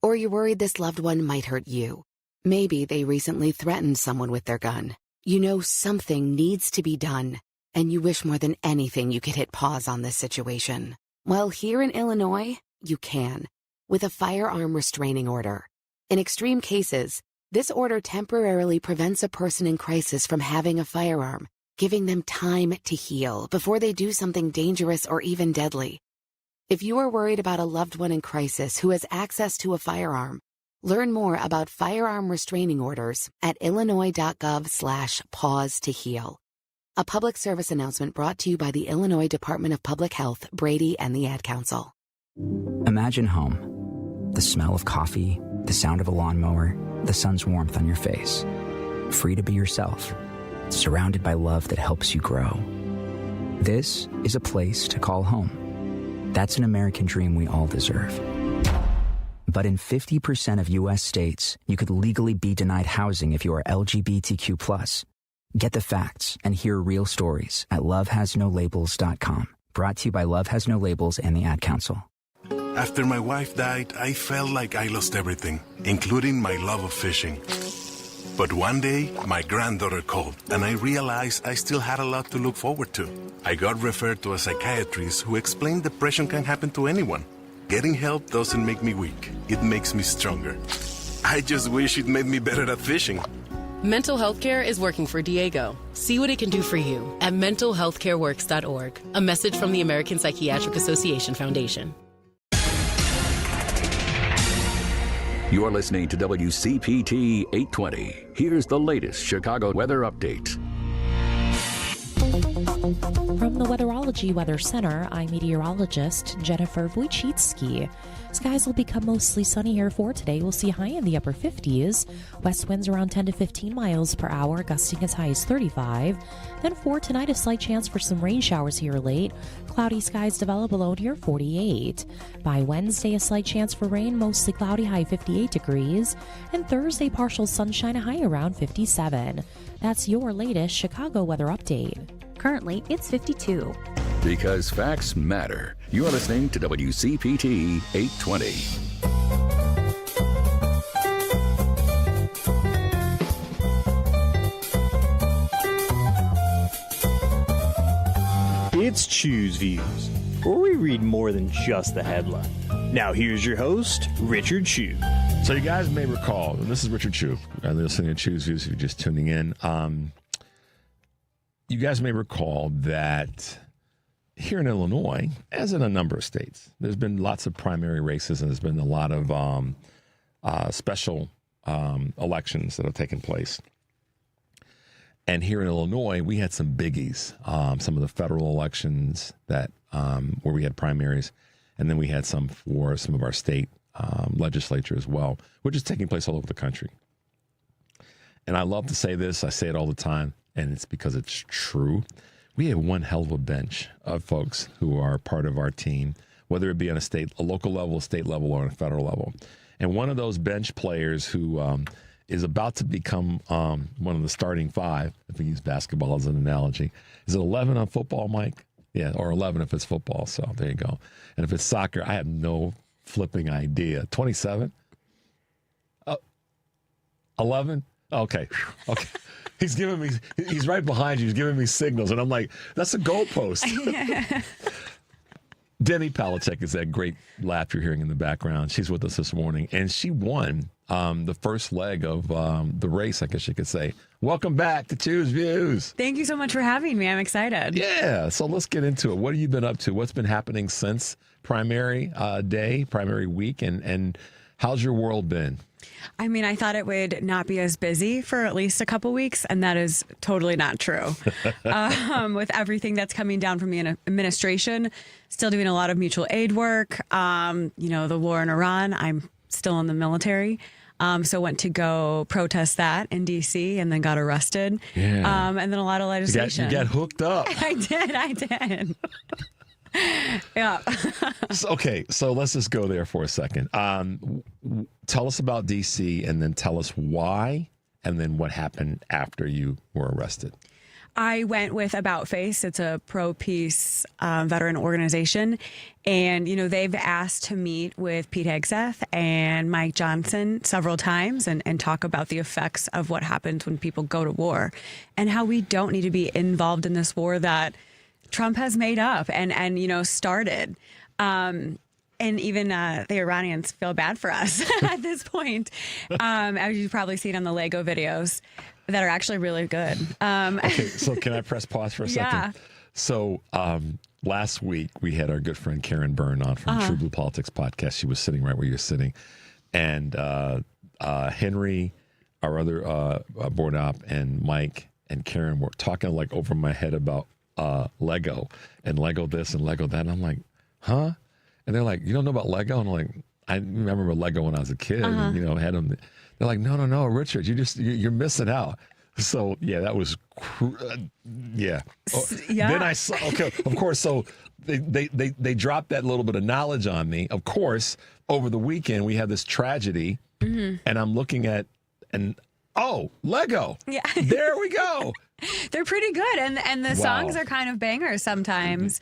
Or you're worried this loved one might hurt you. Maybe they recently threatened someone with their gun. You know something needs to be done, and you wish more than anything you could hit pause on this situation. Well, here in Illinois, you can, with a firearm restraining order. In extreme cases, this order temporarily prevents a person in crisis from having a firearm, giving them time to heal before they do something dangerous or even deadly. If you are worried about a loved one in crisis who has access to a firearm, learn more about firearm restraining orders at illinois.gov/pause to heal. A public service announcement brought to you by the Illinois Department of Public Health, Brady, and the Ad Council. Imagine home. The smell of coffee, the sound of a lawnmower, the sun's warmth on your face. Free to be yourself. Surrounded by love that helps you grow. This is a place to call home. That's an American dream we all deserve. But in 50% of U.S. states, you could legally be denied housing if you are LGBTQ+. Get the facts and hear real stories at lovehasnolabels.com. Brought to you by Love Has No Labels and the Ad Council. After my wife died, I felt like I lost everything, including my love of fishing. But one day, my granddaughter called, and I realized I still had a lot to look forward to. I got referred to a psychiatrist who explained depression can happen to anyone. Getting help doesn't make me weak. It makes me stronger. I just wish it made me better at fishing. Mental health care is working for Diego. See what it can do for you at mentalhealthcareworks.org. A message from the American Psychiatric Association Foundation. You're listening to WCPT 820. Here's the latest Chicago weather update. From the Weatherology Weather Center, I'm meteorologist Jennifer Wojcicki. Skies will become mostly sunny here for today. We'll see high in the upper 50s. West winds around 10 to 15 miles per hour, gusting as high as 35. Then for tonight, a slight chance for some rain showers here late. Cloudy skies develop below near 48. By Wednesday, a slight chance for rain, mostly cloudy, high 58 degrees. And Thursday, partial sunshine, a high around 57. That's your latest Chicago weather update. Currently, it's 52. Because facts matter. You're listening to WCPT 820. It's Choose Views, where we read more than just the headline. Now here's your host, Richard Chu. So you guys may recall, and this is Richard Chu, listening to Choose Views if you're just tuning in. You guys may recall that here in Illinois, as in a number of states, there's been lots of primary races and there's been a lot of special elections that have taken place. And here in Illinois, we had some biggies, some of the federal elections that where we had primaries, and then we had some for some of our state legislature as well, which is taking place all over the country. And I love to say this. I say it all the time, and it's because it's true. We have one hell of a bench of folks who are part of our team, whether it be on a local level, state level, or on a federal level. And one of those bench players who is about to become one of the starting five, if we use basketball as an analogy, is it 11 on football, Mike? Yeah, or 11 if it's football. So there you go. And if it's soccer, I have no flipping idea. 27? 11? Okay. Okay. He's right behind you. He's giving me signals. And I'm like, that's a goalpost. Demi Palecek is that great laugh you're hearing in the background. She's with us this morning. And she won the first leg of the race, I guess you could say. Welcome back to Choose Views. Thank you so much for having me. I'm excited. Yeah. So let's get into it. What have you been up to? What's been happening since primary day, primary week? And how's your world been? I mean, I thought it would not be as busy for at least a couple weeks, and that is totally not true. With everything that's coming down from the administration, still doing a lot of mutual aid work. The war in Iran, I'm still in the military. So went to go protest that in D.C. and then got arrested. Yeah. And then a lot of legislation. You got hooked up. I did. Yeah. So let's just go there for a second. Tell us about D.C. and then tell us why and then what happened after you were arrested. I went with About Face. It's a pro-peace veteran organization. And, they've asked to meet with Pete Hegseth and Mike Johnson several times and talk about the effects of what happens when people go to war and how we don't need to be involved in this war that Trump has made up and started. And even the Iranians feel bad for us at this point, as you've probably seen on the Lego videos that are actually really good. Okay, so can I press pause for a second? Yeah. So last week we had our good friend Karen Byrne on from True Blue Politics podcast. She was sitting right where you're sitting. And Henry, our other board op, and Mike and Karen were talking like over my head about Lego and Lego this and Lego that. And I'm like, huh? And they're like, you don't know about Lego? And I'm like, I remember Lego when I was a kid. And, had them. They're like, no, Richard, you're missing out. So yeah, that was yeah. Then I saw. Okay, of course. So they dropped that little bit of knowledge on me. Of course, over the weekend we had this tragedy, and I'm looking at Lego. Yeah, there we go. They're pretty good, and the songs are kind of bangers sometimes.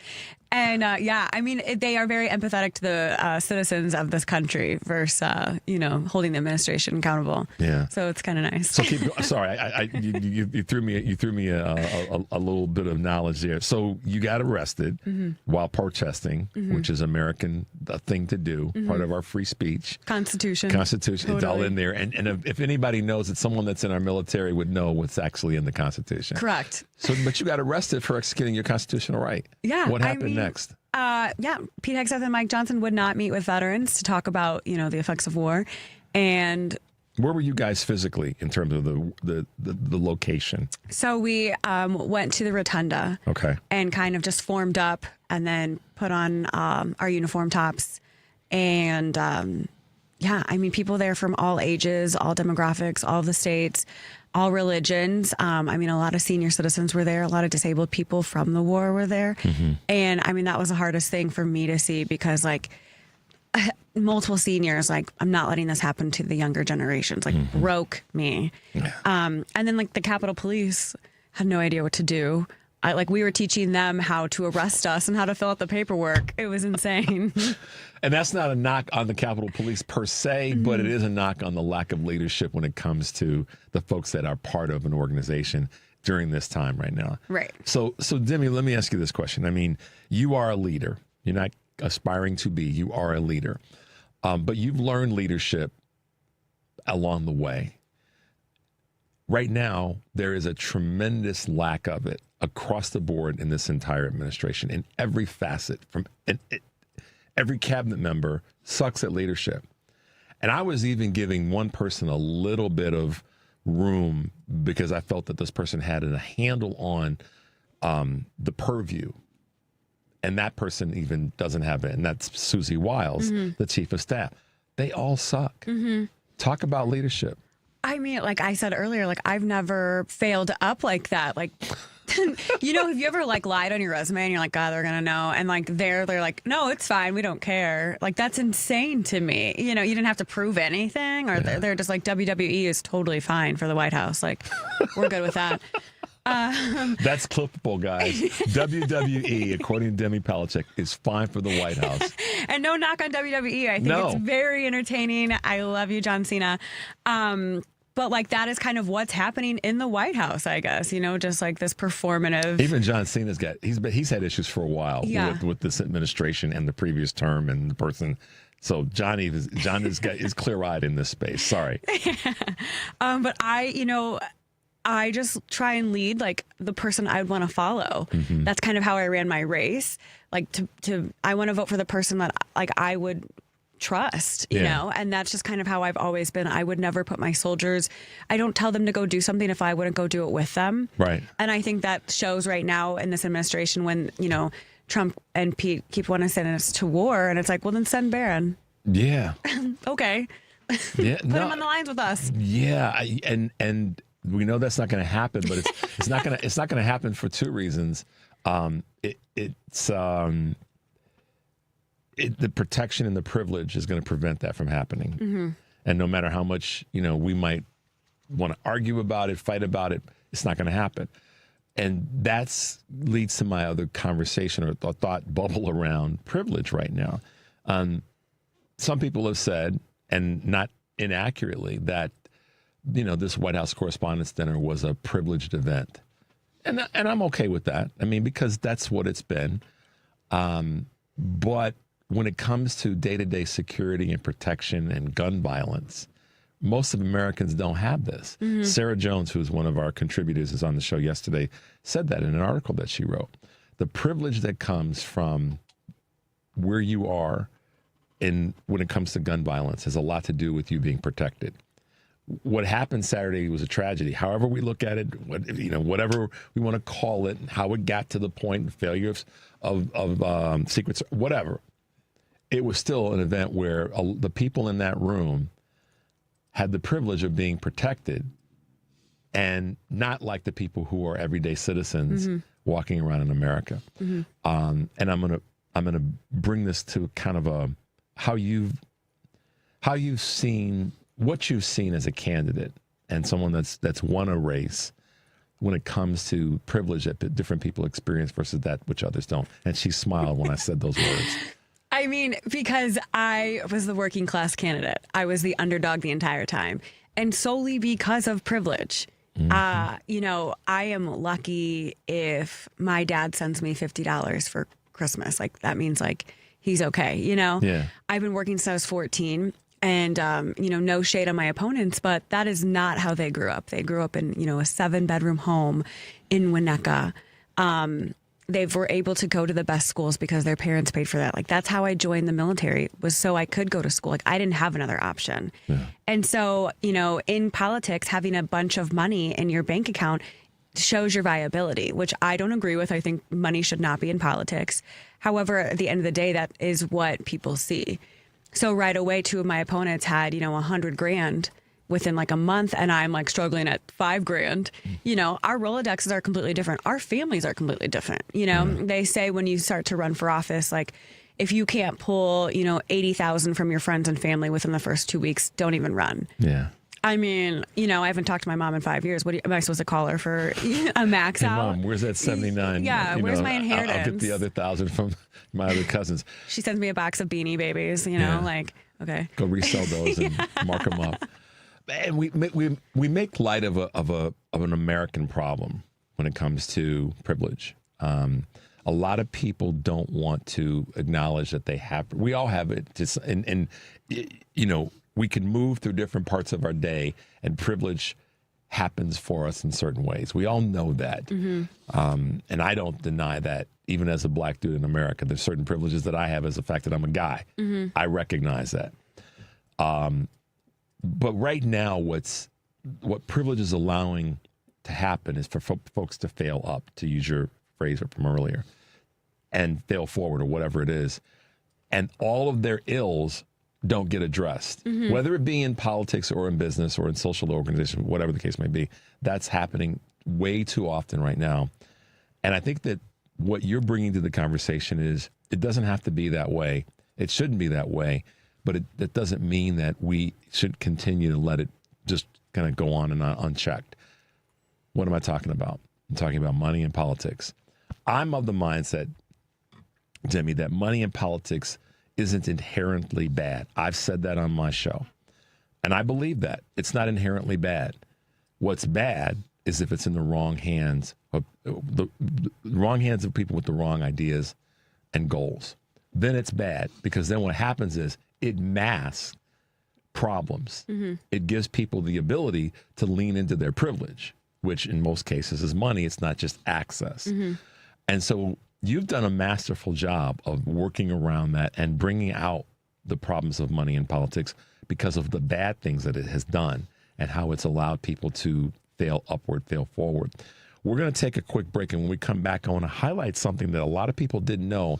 And they are very empathetic to the citizens of this country versus holding the administration accountable. Yeah, so it's kind of nice. So sorry, you threw me a little bit of knowledge there. So you got arrested while protesting, which is American thing to do, part of our free speech. Constitution, totally. It's all in there. And if anybody knows, it's someone that's in our military would know what's actually in the Constitution. Correct. So, but you got arrested for executing your constitutional right. Yeah. What happened next? Pete Hegseth and Mike Johnson would not meet with veterans to talk about, the effects of war. And where were you guys physically in terms of the location? So we went to the Rotunda. Okay. And kind of just formed up and then put on our uniform tops. And people there from all ages, all demographics, all the states, all religions. A lot of senior citizens were there. A lot of disabled people from the war were there. And that was the hardest thing for me to see because multiple seniors, I'm not letting this happen to the younger generations, broke me. And then the Capitol Police had no idea what to do. We were teaching them how to arrest us and how to fill out the paperwork. It was insane. And that's not a knock on the Capitol Police per se, but it is a knock on the lack of leadership when it comes to the folks that are part of an organization during this time right now. Right. So Demi, let me ask you this question. You are a leader. You're not aspiring to be. You are a leader. But you've learned leadership along the way. Right now, there is a tremendous lack of it across the board in this entire administration, in every facet. Every cabinet member sucks at leadership. And I was even giving one person a little bit of room because I felt that this person had a handle on the purview. And that person even doesn't have it. And that's Susie Wiles, the chief of staff. They all suck. Talk about leadership. I mean, like I said earlier, like I've never failed up like that. Like, you know, have you ever like lied on your resume and you're like, God, they're going to know. And like they're like, no, it's fine. We don't care. Like that's insane to me. You know, you didn't have to prove anything or they're just like WWE is totally fine for the White House. Like we're good with that. That's clippable, guys. WWE, according to Demi Palecek, is fine for the White House. And no knock on WWE. I think it's very entertaining. I love you, John Cena. But like that is kind of what's happening in the White House, I guess. You know, just like this performative. Even John Cena's he's had issues for a while with this administration and the previous term and the person. So John is clear-eyed in this space. Sorry. But I just try and lead like the person I'd want to follow. That's kind of how I ran my race. Like I want to vote for the person that like I would trust, you know, and that's just kind of how I've always been. I would never put my soldiers, I don't tell them to go do something if I wouldn't go do it with them. Right. And I think that shows right now in this administration when, you know, Trump and Pete keep wanting to send us to war. And it's like, well, then send Barron. Yeah. Okay. Yeah. Put him on the lines with us. Yeah. And we know that's not going to happen, but it's not going to happen for two reasons. The protection and the privilege is going to prevent that from happening. And no matter how much, you know, we might want to argue about it, fight about it, it's not going to happen. And that leads to my other conversation or thought bubble around privilege right now. Some people have said, and not inaccurately, that, you know, this White House Correspondents' Dinner was a privileged event. And I'm okay with that. I mean, because that's what it's been. But when it comes to day-to-day security and protection and gun violence, most of Americans don't have this. Sarah Jones, who's one of our contributors, is on the show yesterday, said that in an article that she wrote. The privilege that comes from where you are when it comes to gun violence has a lot to do with you being protected. What happened Saturday was a tragedy. However we look at it, whatever we want to call it, how it got to the point, failure of secrets, whatever. It was still an event where the people in that room had the privilege of being protected, and not like the people who are everyday citizens walking around in America. And I'm gonna bring this to kind of how you've seen. What you've seen as a candidate and someone that's won a race when it comes to privilege that different people experience versus that which others don't. And she smiled when I said those words. I mean, because I was the working class candidate. I was the underdog the entire time. And solely because of privilege. You know, I am lucky if my dad sends me $50 for Christmas. Like, that means, like, he's okay, you know? Yeah. I've been working since I was 14. And, you know, no shade on my opponents, but that is not how they grew up. They grew up in, you know, a 7-bedroom home in Winnetka. They were able to go to the best schools because their parents paid for that. Like, that's how I joined the military, was so I could go to school. Like, I didn't have another option. Yeah. And so, you know, in politics, having a bunch of money in your bank account shows your viability, which I don't agree with. I think money should not be in politics. However, at the end of the day, that is what people see. So right away, 2 of my opponents had, you know, $100,000 within like a month, and I'm like struggling at $5,000. You know, our Rolodexes are completely different. Our families are completely different. You know, they say when you start to run for office, like if you can't pull, you know, 80,000 from your friends and family within the first 2 weeks, don't even run. Yeah. I mean, you know, I haven't talked to my mom in 5 years. Am I supposed to call her for a max out? Mom, where's that 79? Yeah, where's my inheritance? I'll get the other 1,000 from my other cousins. She sends me a box of Beanie Babies, you know, like, okay. Go resell those and mark them up. And we make light of an American problem when it comes to privilege. A lot of people don't want to acknowledge that they have. We all have it. And you know, we can move through different parts of our day, and privilege happens for us in certain ways. We all know that. And I don't deny that, even as a black dude in America. There's certain privileges that I have as the fact that I'm a guy. I recognize that. But right now, what's what privilege is allowing to happen is for folks to fail up, to use your phrase from earlier, and fail forward or whatever it is. And all of their ills don't get addressed, whether it be in politics or in business or in social organization, whatever the case may be. That's happening way too often right now. And I think that what you're bringing to the conversation is it doesn't have to be that way. It shouldn't be that way, but that doesn't mean that we should continue to let it just kind of go on and on unchecked. What am I talking about? I'm talking about money and politics. I'm of the mindset, Demi, that money and politics isn't inherently bad. I've said that on my show. And I believe that. It's not inherently bad. What's bad is if it's in the wrong hands, the wrong hands of people with the wrong ideas and goals. Then it's bad, because then what happens is it masks problems. It gives people the ability to lean into their privilege, which in most cases is money. It's not just access. And so you've done a masterful job of working around that and bringing out the problems of money in politics because of the bad things that it has done and how it's allowed people to fail upward, fail forward. We're going to take a quick break, and when we come back, I want to highlight something that a lot of people didn't know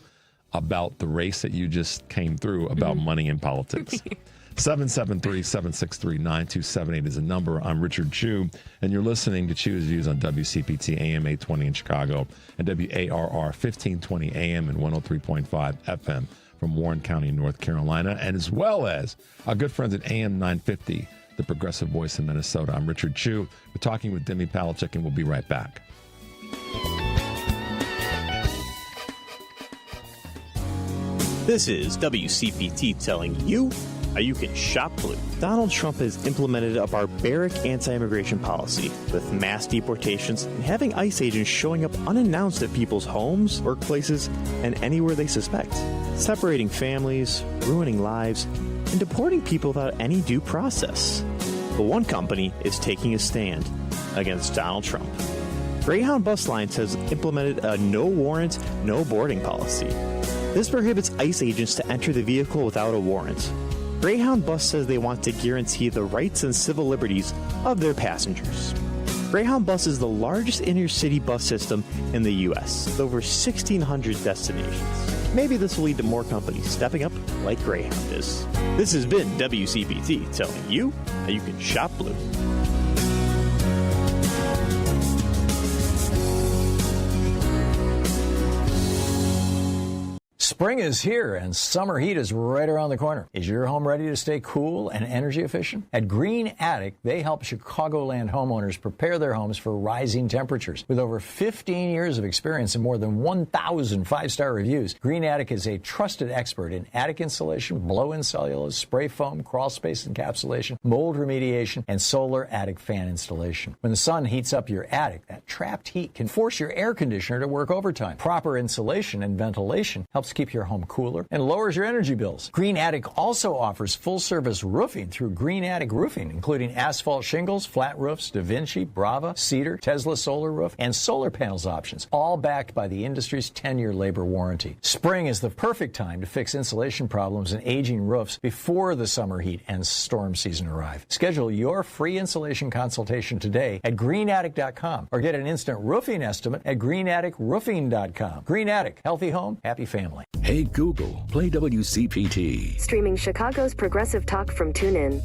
about the race that you just came through about money in politics. 773-763-9278 is a number. I'm Richard Chu, and you're listening to Chu's Views on WCPT AM 820 in Chicago and WARR 1520 AM and 103.5 FM from Warren County, North Carolina, and as well as our good friends at AM 950, the progressive voice in Minnesota. I'm Richard Chu. We're talking with Demi Palecek, and we'll be right back. This is WCPT telling you how you can shop blue. Donald Trump has implemented a barbaric anti-immigration policy with mass deportations and having ICE agents showing up unannounced at people's homes, workplaces, and anywhere they suspect, separating families, ruining lives, and deporting people without any due process. But one company is taking a stand against Donald Trump. Greyhound Bus Lines has implemented a no warrant, no boarding policy. This prohibits ICE agents to enter the vehicle without a warrant. Greyhound Bus says they want to guarantee the rights and civil liberties of their passengers. Greyhound Bus is the largest inner-city bus system in the U.S., with over 1,600 destinations. Maybe this will lead to more companies stepping up like Greyhound is. This has been WCPT telling you how you can shop blue. Spring is here and summer heat is right around the corner. Is your home ready to stay cool and energy efficient? At Green Attic, they help Chicagoland homeowners prepare their homes for rising temperatures. With over 15 years of experience and more than 1,000 five-star reviews, Green Attic is a trusted expert in attic insulation, blow-in cellulose, spray foam, crawl space encapsulation, mold remediation, and solar attic fan installation. When the sun heats up your attic, that trapped heat can force your air conditioner to work overtime. Proper insulation and ventilation helps keep your home cooler and lowers your energy bills. Green Attic also offers full-service roofing through Green Attic Roofing, including asphalt shingles, flat roofs, Da Vinci, Brava, Cedar, Tesla solar roof, and solar panels options, all backed by the industry's 10-year labor warranty. Spring is the perfect time to fix insulation problems and aging roofs before the summer heat and storm season arrive. Schedule your free insulation consultation today at greenattic.com or get an instant roofing estimate at greenatticroofing.com. Green Attic, healthy home, happy family. Hey Google, play WCPT. Streaming Chicago's progressive talk from TuneIn.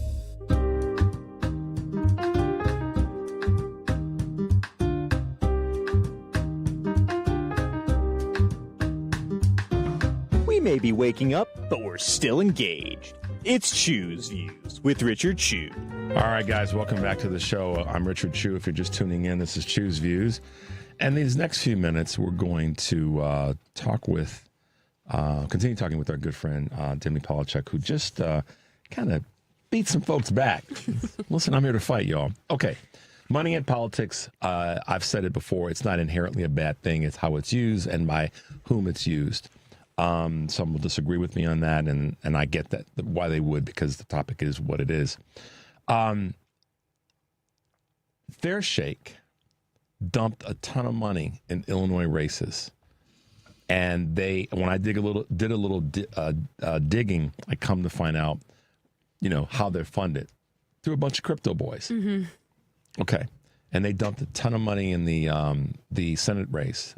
We may be waking up, but we're still engaged. It's Chu's Views with Richard Chu. All right, guys, welcome back to the show. I'm Richard Chu. If you're just tuning in, this is Chu's Views. And these next few minutes, we're going to continue talking with our good friend, Demi Palecek, who just kind of beat some folks back. Listen, I'm here to fight, y'all. Okay. Money and politics, I've said it before, it's not inherently a bad thing. It's how it's used and by whom it's used. Some will disagree with me on that, and I get that, why they would, because the topic is what it is. Fair Shake dumped a ton of money in Illinois races. And when I did a little digging, I come to find out, how they're funded through a bunch of crypto boys. Okay. And they dumped a ton of money in the Senate race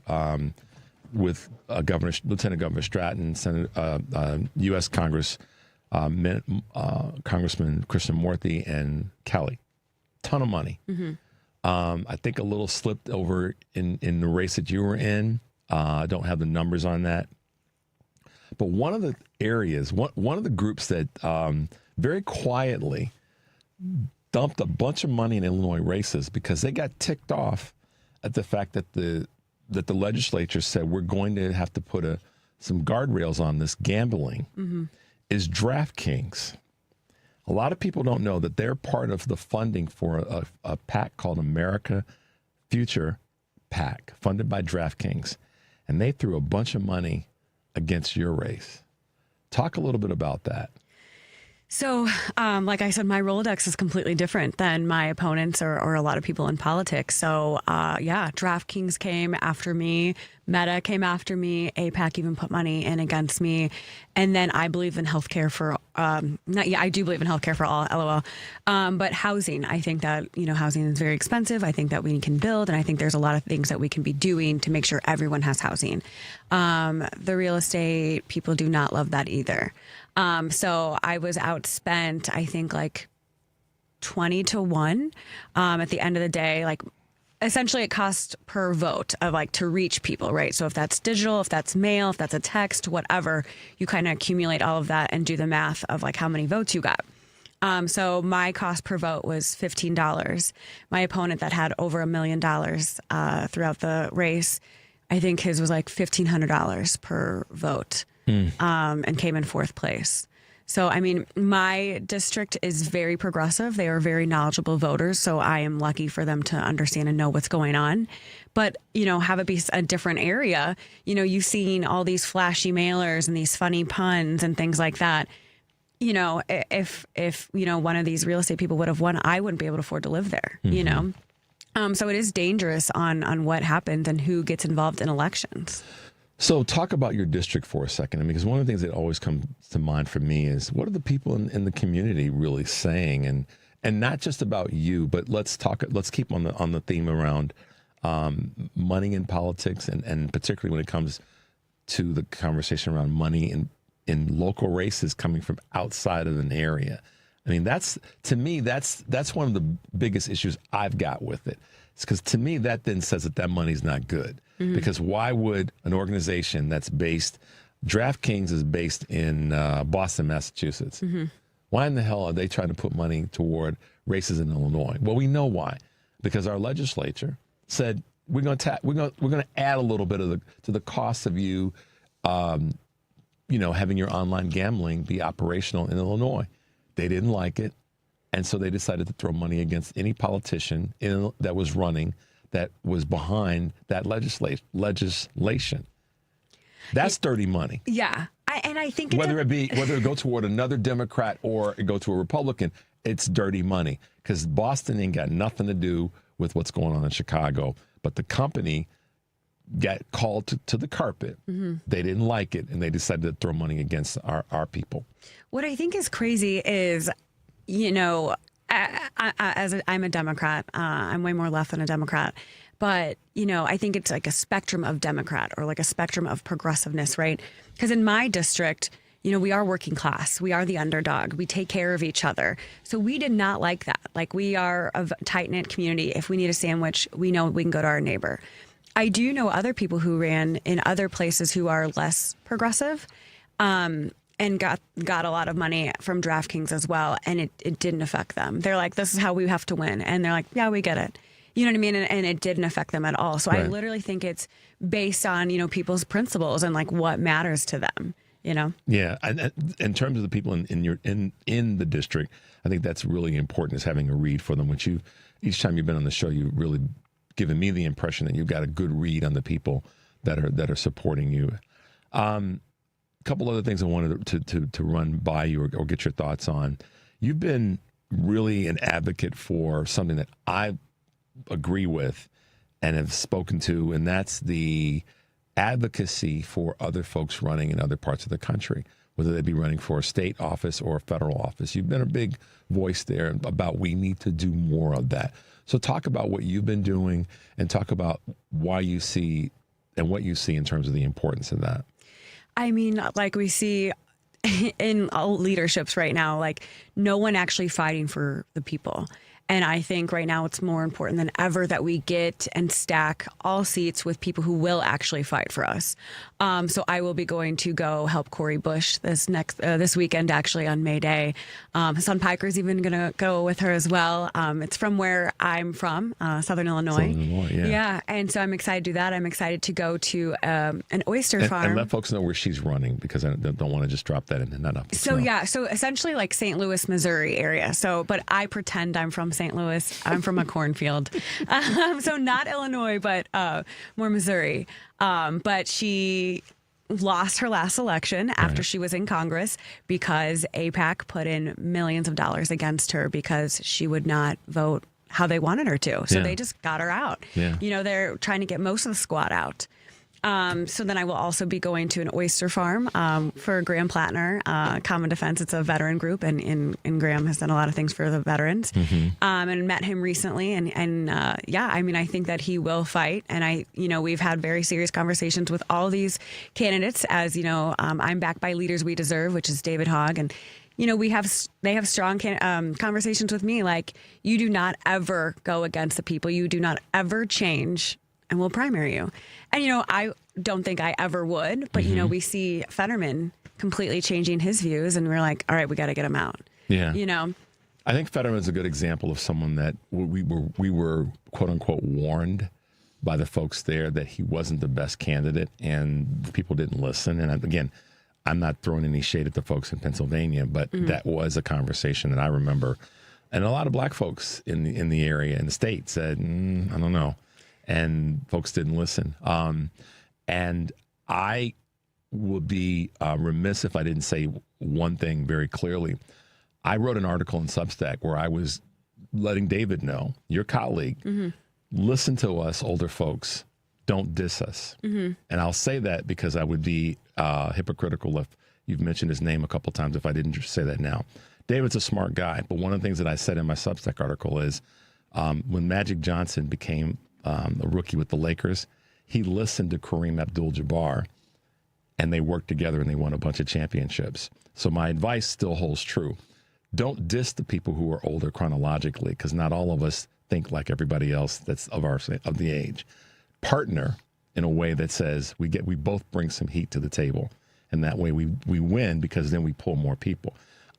with Lieutenant Governor Stratton, U.S. Congressman Krishnamurthy, and Kelly. Ton of money. Mm-hmm. I think a little slipped over in the race that you were in. I don't have the numbers on that. But one of the areas, one of the groups that very quietly dumped a bunch of money in Illinois races because they got ticked off at the fact that the legislature said we're going to have to put some guardrails on this gambling, is DraftKings. A lot of people don't know that they're part of the funding for a PAC called America Future PAC, funded by DraftKings. And they threw a bunch of money against your race. Talk a little bit about that. So, like I said, my Rolodex is completely different than my opponents or a lot of people in politics. So, DraftKings came after me. Meta came after me. AIPAC even put money in against me. And then I believe in healthcare for, I do believe in healthcare for all, LOL. But housing, I think that, housing is very expensive. I think that we can build, and I think there's a lot of things that we can be doing to make sure everyone has housing. The real estate people do not love that either. So I was outspent, I think, like 20-1 at the end of the day. Like, essentially it costs per vote of to reach people, right? So if that's digital, if that's mail, if that's a text, whatever, you kind of accumulate all of that and do the math of how many votes you got. So my cost per vote was $15. My opponent that had over $1 million throughout the race, I think his was like $1,500 per vote. And came in fourth place. So, I mean, my district is very progressive. They are very knowledgeable voters. So I am lucky for them to understand and know what's going on. But, have it be a different area. You've seen all these flashy mailers and these funny puns and things like that. If one of these real estate people would have won, I wouldn't be able to afford to live there, So it is dangerous on what happens and who gets involved in elections. So talk about your district for a second, because one of the things that always comes to mind for me is what are the people in the community really saying, and not just about you, but let's keep on the theme around money in politics, and particularly when it comes to the conversation around money in local races coming from outside of an area. I mean, that's one of the biggest issues I've got with it. It's because to me that then says that money's not good. Mm-hmm. Because why would an organization that's DraftKings is based in Boston, Massachusetts. Mm-hmm. Why in the hell are they trying to put money toward races in Illinois? Well, we know why. Because our legislature said we're going to add a little bit to the cost of you, having your online gambling be operational in Illinois. They didn't like it, and so they decided to throw money against any politician that was running that was behind that legislation. That's dirty money. Yeah. I think whether it go toward another Democrat or it go to a Republican, it's dirty money, because Boston ain't got nothing to do with what's going on in Chicago. But the company got called to the carpet. Mm-hmm. They didn't like it, and they decided to throw money against our people. What I think is crazy is, I'm a Democrat. I'm way more left than a Democrat. But, I think it's like a spectrum of Democrat or like a spectrum of progressiveness, right? Because in my district, we are working class. We are the underdog. We take care of each other. So we did not like that. Like, we are a tight-knit community. If we need a sandwich, we know we can go to our neighbor. I do know other people who ran in other places who are less progressive, and got a lot of money from DraftKings as well, and it didn't affect them. They're like, this is how we have to win. And they're like, yeah, we get it. You know what I mean? And it didn't affect them at all. So right. I literally think it's based on, people's principles and what matters to them, Yeah. And in terms of the people in the district, I think that's really important, is having a read for them. Which each time you've been on the show, you've really given me the impression that you've got a good read on the people that are supporting you. Couple other things I wanted to run by you or get your thoughts on. You've been really an advocate for something that I agree with and have spoken to, and that's the advocacy for other folks running in other parts of the country. whether they be running for a state office or a federal office. You've been a big voice there about we need to do more of that. So talk about what you've been doing and talk about why you see and what you see in terms of the importance of that. I mean, like we see in all leaderships right now, like no one actually fighting for the people. And I think right now it's more important than ever that we get and stack all seats with people who will actually fight for us. So I will be going to go help Cori Bush this weekend, actually on May Day. Hassan Piker's even going to go with her as well. It's from where I'm from, Southern Illinois. Yeah. And so I'm excited to do that. I'm excited to go to an oyster farm. And let folks know where she's running, because I don't want to just drop that in and not up. So essentially like St. Louis, Missouri area. But I pretend I'm from St. Louis. I'm from a cornfield. So not Illinois, but more Missouri. But she lost her last election after she was in Congress because AIPAC put in millions of dollars against her because she would not vote how they wanted her to. So they just got her out. Yeah. You know, they're trying to get most of the squad out. So then I will also be going to an oyster farm for Graham Plattner, Common Defense. It's a veteran group, and Graham has done a lot of things for the veterans. And met him recently, and I mean, I think that he will fight. And we've had very serious conversations with all these candidates. As you know, I'm backed by Leaders We Deserve, which is David Hogg, and they have strong conversations with me. Like, you do not ever go against the people. You do not ever change, and we'll primary you. And, I don't think I ever would, but, we see Fetterman completely changing his views, and we're like, all right, we got to get him out. Yeah. I think Fetterman's a good example of someone that we were quote unquote warned by the folks there that he wasn't the best candidate, and people didn't listen. And again, I'm not throwing any shade at the folks in Pennsylvania, but that was a conversation that I remember. And a lot of black folks in the area, in the state, said, I don't know. And folks didn't listen. And I would be remiss if I didn't say one thing very clearly. I wrote an article in Substack where I was letting David know, your colleague, listen to us, older folks. Don't diss us. And I'll say that because I would be hypocritical if you've mentioned his name a couple times if I didn't say that now. David's a smart guy, but one of the things that I said in my Substack article is when Magic Johnson became a rookie with the Lakers, he listened to Kareem Abdul-Jabbar, and they worked together and they won a bunch of championships. So my advice still holds true. Don't diss the people who are older chronologically, because not all of us think like everybody else that's of the age. Partner in a way that says we both bring some heat to the table, and that way we win, because then we pull more people.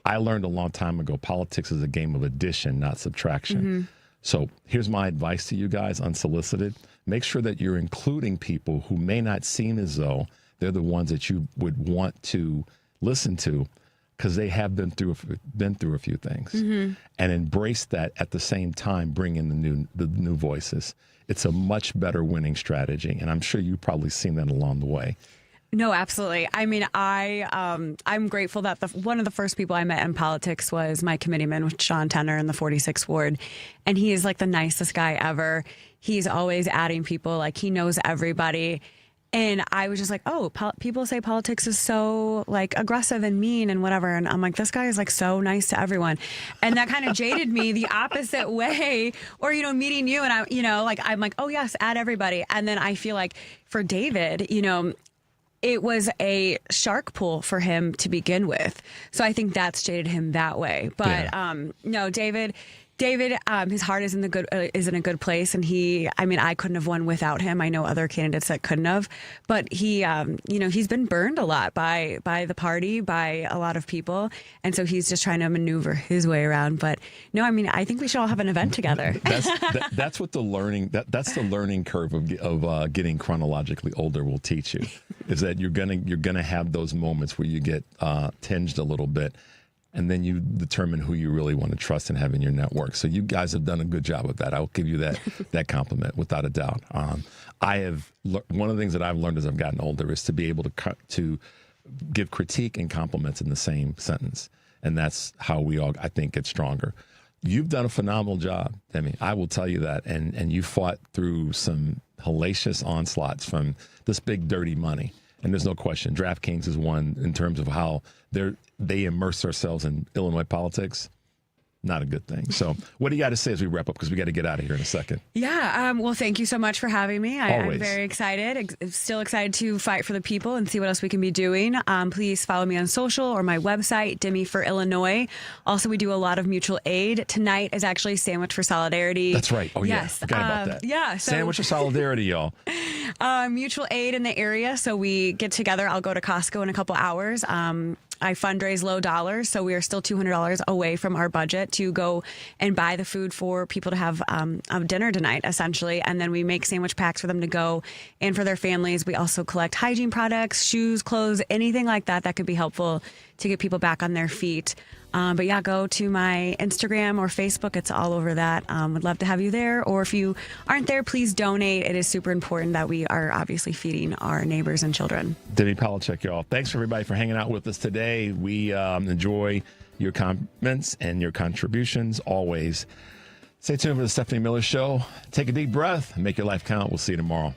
I learned a long time ago, politics is a game of addition, not subtraction. So here's my advice to you guys, unsolicited. Make sure that you're including people who may not seem as though they're the ones that you would want to listen to, because they have been through a few things, and embrace that at the same time. Bring in the new voices. It's a much better winning strategy, and I'm sure you've probably seen that along the way. No, absolutely. I mean, I'm grateful that one of the first people I met in politics was my committeeman, with Sean Tenner in the 46th Ward. And he is like the nicest guy ever. He's always adding people, like he knows everybody. And I was just like, oh, people say politics is so like aggressive and mean and whatever. And I'm like, this guy is like so nice to everyone. And that kind of jaded me the opposite way. Or, meeting you and I'm like, oh yes, add everybody. And then I feel like for David, it was a shark pool for him to begin with. So I think that's jaded him that way. But no, David, his heart is in a good place, and I couldn't have won without him. I know other candidates that couldn't have, but he, he's been burned a lot by the party, by a lot of people, and so he's just trying to maneuver his way around. But no, I think we should all have an event together. That's what the learning that's the learning curve of getting chronologically older will teach you, is that you're gonna have those moments where you get tinged a little bit. And then you determine who you really want to trust and have in your network. So you guys have done a good job of that. I'll give you that compliment without a doubt. One of the things that I've learned as I've gotten older is to be able to give critique and compliments in the same sentence. And that's how we all, I think, get stronger. You've done a phenomenal job, Demi. I will tell you that. And you fought through some hellacious onslaughts from this big dirty money. And there's no question. DraftKings is one in terms of how they immerse ourselves in Illinois politics. Not a good thing. So what do you got to say as we wrap up? Because we got to get out of here in a second. Yeah. Well, thank you so much for having me. I'm very excited. Still excited to fight for the people and see what else we can be doing. Please follow me on social or my website, Demi for Illinois. Also, we do a lot of mutual aid. Tonight is actually Sandwich for Solidarity. That's right. Oh, yes. Yeah. Forgot about that. Yeah. So, Sandwich of Solidarity, y'all. Mutual aid in the area. So we get together. I'll go to Costco in a couple hours. I fundraise low dollars, so we are still $200 away from our budget to go and buy the food for people to have dinner tonight, essentially. And then we make sandwich packs for them to go and for their families. We also collect hygiene products, shoes, clothes, anything like that that could be helpful to get people back on their feet. But yeah, go to my Instagram or Facebook. It's all over that. Would love to have you there. Or if you aren't there, please donate. It is super important that we are obviously feeding our neighbors and children. Demi Palecek, y'all. Thanks for everybody for hanging out with us today. We enjoy your comments and your contributions always. Stay tuned for the Stephanie Miller Show. Take a deep breath and make your life count. We'll see you tomorrow.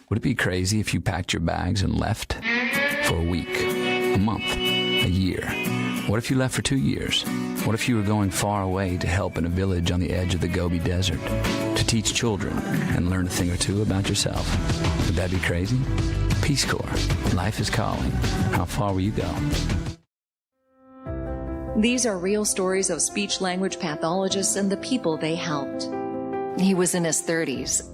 Would it be crazy if you packed your bags and left for a week, a month, a year? What if you left for 2 years? What if you were going far away to help in a village on the edge of the Gobi Desert, to teach children and learn a thing or two about yourself? Would that be crazy? Peace Corps. Life is calling. How far will you go? These are real stories of speech-language pathologists and the people they helped. He was in his 30s.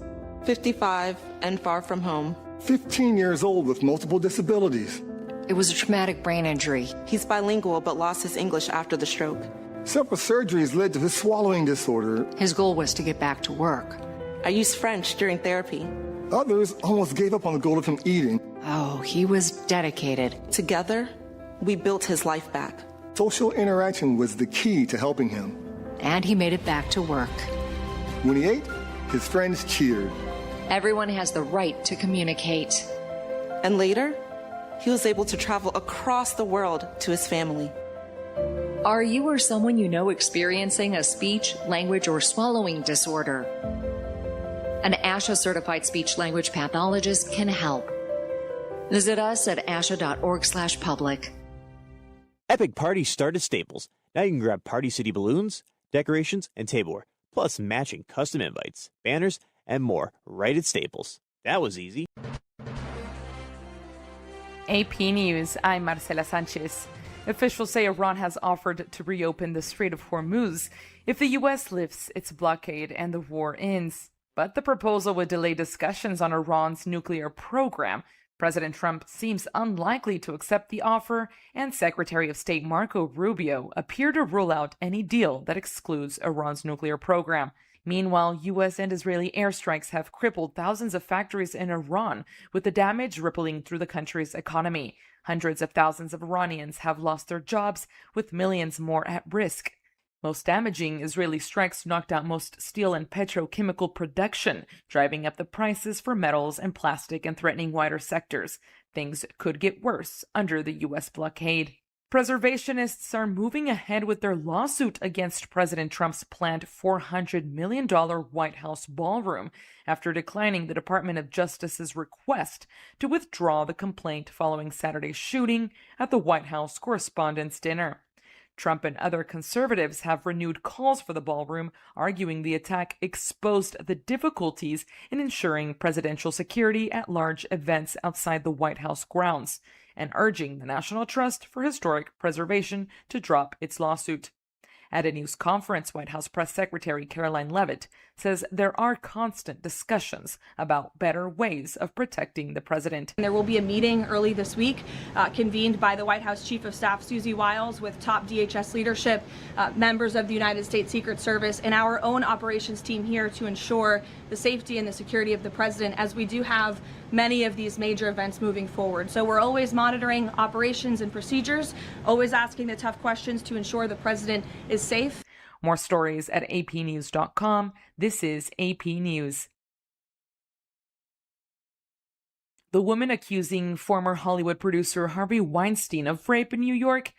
55 and far from home. 15 years old with multiple disabilities. It was a traumatic brain injury. He's bilingual but lost his English after the stroke. Several surgeries led to his swallowing disorder. His goal was to get back to work. I used French during therapy. Others almost gave up on the goal of him eating. Oh, he was dedicated. Together, we built his life back. Social interaction was the key to helping him. And he made it back to work. When he ate, his friends cheered. Everyone has the right to communicate. And later, he was able to travel across the world to his family. Are you or someone you know experiencing a speech, language, or swallowing disorder? An ASHA-certified speech-language pathologist can help. Visit us at asha.org/public. Epic parties start at Staples. Now you can grab Party City balloons, decorations, and tableware, plus matching custom invites, banners, and more right at Staples. That was easy. AP News, I'm Marcela Sanchez. Officials say Iran has offered to reopen the Strait of Hormuz if the U.S. lifts its blockade and the war ends. But the proposal would delay discussions on Iran's nuclear program. President Trump seems unlikely to accept the offer, and Secretary of State Marco Rubio appeared to rule out any deal that excludes Iran's nuclear program. Meanwhile, U.S. and Israeli airstrikes have crippled thousands of factories in Iran, with the damage rippling through the country's economy. Hundreds of thousands of Iranians have lost their jobs, with millions more at risk. Most damaging, Israeli strikes knocked out most steel and petrochemical production, driving up the prices for metals and plastic and threatening wider sectors. Things could get worse under the U.S. blockade. Preservationists are moving ahead with their lawsuit against President Trump's planned $400 million White House ballroom after declining the Department of Justice's request to withdraw the complaint following Saturday's shooting at the White House Correspondents' Dinner. Trump and other conservatives have renewed calls for the ballroom, arguing the attack exposed the difficulties in ensuring presidential security at large events outside the White House grounds, and urging the National Trust for Historic Preservation to drop its lawsuit. At a news conference, White House Press Secretary Caroline Leavitt says there are constant discussions about better ways of protecting the president. There will be a meeting early this week convened by the White House Chief of Staff Susie Wiles with top DHS leadership, members of the United States Secret Service, and our own operations team here to ensure the safety and the security of the president, as we do have many of these major events moving forward. So we're always monitoring operations and procedures, always asking the tough questions to ensure the president is safe. More stories at apnews.com. This is AP News. The woman accusing former Hollywood producer Harvey Weinstein of rape in New York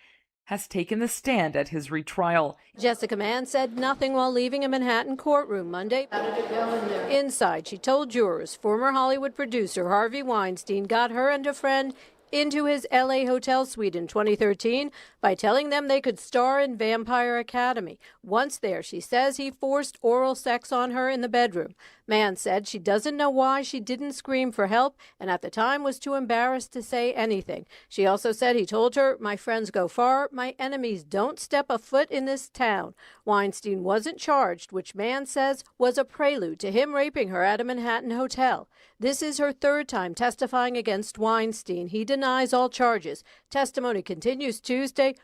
has taken the stand at his retrial. Jessica Mann said nothing while leaving a Manhattan courtroom Monday. How did it go in there? Inside, she told jurors former Hollywood producer Harvey Weinstein got her and a friend into his L.A. hotel suite in 2013 by telling them they could star in Vampire Academy. Once there, she says he forced oral sex on her in the bedroom. Mann said she doesn't know why she didn't scream for help and at the time was too embarrassed to say anything. She also said he told her, "My friends go far, my enemies don't step a foot in this town." Weinstein wasn't charged, which Mann says was a prelude to him raping her at a Manhattan hotel. This is her third time testifying against Weinstein. He denies all charges. Testimony continues Tuesday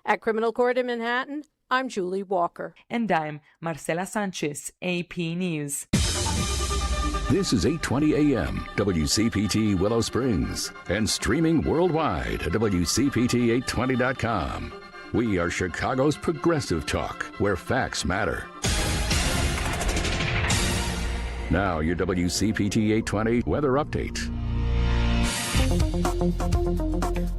at criminal court in Manhattan. I'm Julie Walker. And I'm Marcela Sanchez, AP News. This is 820 AM, WCPT Willow Springs, and streaming worldwide at WCPT820.com. We are Chicago's progressive talk, where facts matter. Now, your WCPT 820 weather update.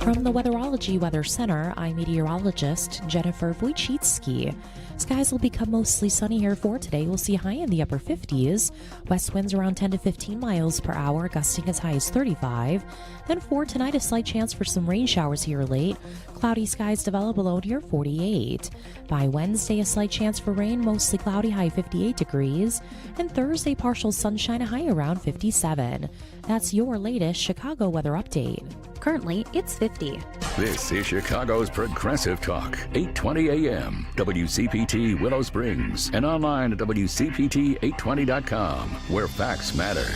From the Weatherology Weather Center, I'm meteorologist Jennifer Wojcicki. Skies will become mostly sunny here for today. We'll see high in the upper 50s. West winds around 10 to 15 miles per hour, gusting as high as 35. Then for tonight, a slight chance for some rain showers here late. Cloudy skies develop below near 48. By Wednesday, a slight chance for rain, mostly cloudy, high 58 degrees. And Thursday, partial sunshine, a high around 57. That's your latest Chicago weather update. Currently, it's 50. This is Chicago's Progressive Talk, 820 AM, WCPT Willow Springs, and online at WCPT820.com, where facts matter.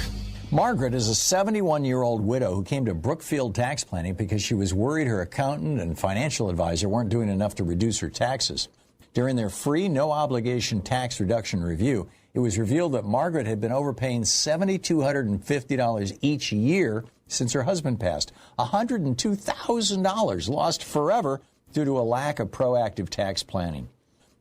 Margaret is a 71-year-old widow who came to Brookfield Tax Planning because she was worried her accountant and financial advisor weren't doing enough to reduce her taxes. During their free, no-obligation tax reduction review, it was revealed that Margaret had been overpaying $7,250 each year since her husband passed. $102,000 lost forever due to a lack of proactive tax planning.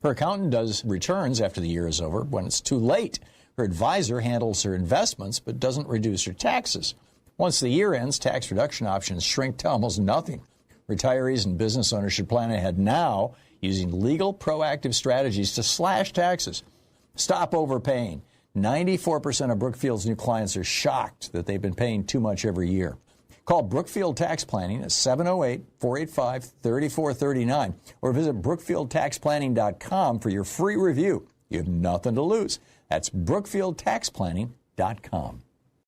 Her accountant does returns after the year is over when it's too late. Her advisor handles her investments but doesn't reduce her taxes. Once the year ends, tax reduction options shrink to almost nothing. Retirees and business owners should plan ahead now using legal proactive strategies to slash taxes. Stop overpaying. 94% of Brookfield's new clients are shocked that they've been paying too much every year. Call Brookfield Tax Planning at 708-485-3439 or visit BrookfieldTaxPlanning.com for your free review. You have nothing to lose. That's BrookfieldTaxPlanning.com.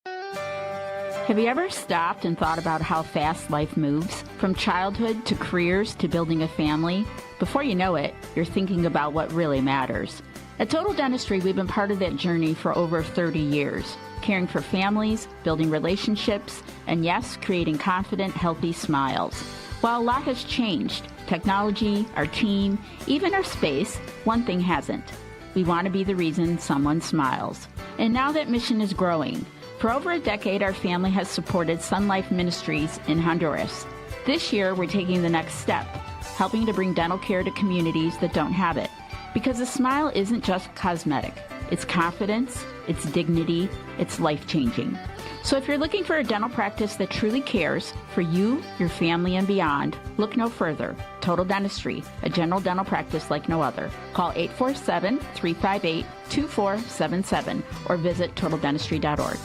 Have you ever stopped and thought about how fast life moves? From childhood to careers to building a family? Before you know it, you're thinking about what really matters. At Total Dentistry, we've been part of that journey for over 30 years, caring for families, building relationships, and yes, creating confident, healthy smiles. While a lot has changed, technology, our team, even our space, one thing hasn't. We want to be the reason someone smiles. And now that mission is growing. For over a decade, our family has supported Sun Life Ministries in Honduras. This year, we're taking the next step, helping to bring dental care to communities that don't have it. Because a smile isn't just cosmetic. It's confidence, it's dignity, it's life-changing. So if you're looking for a dental practice that truly cares for you, your family, and beyond, look no further. Total Dentistry, a general dental practice like no other. Call 847-358-2477 or visit totaldentistry.org.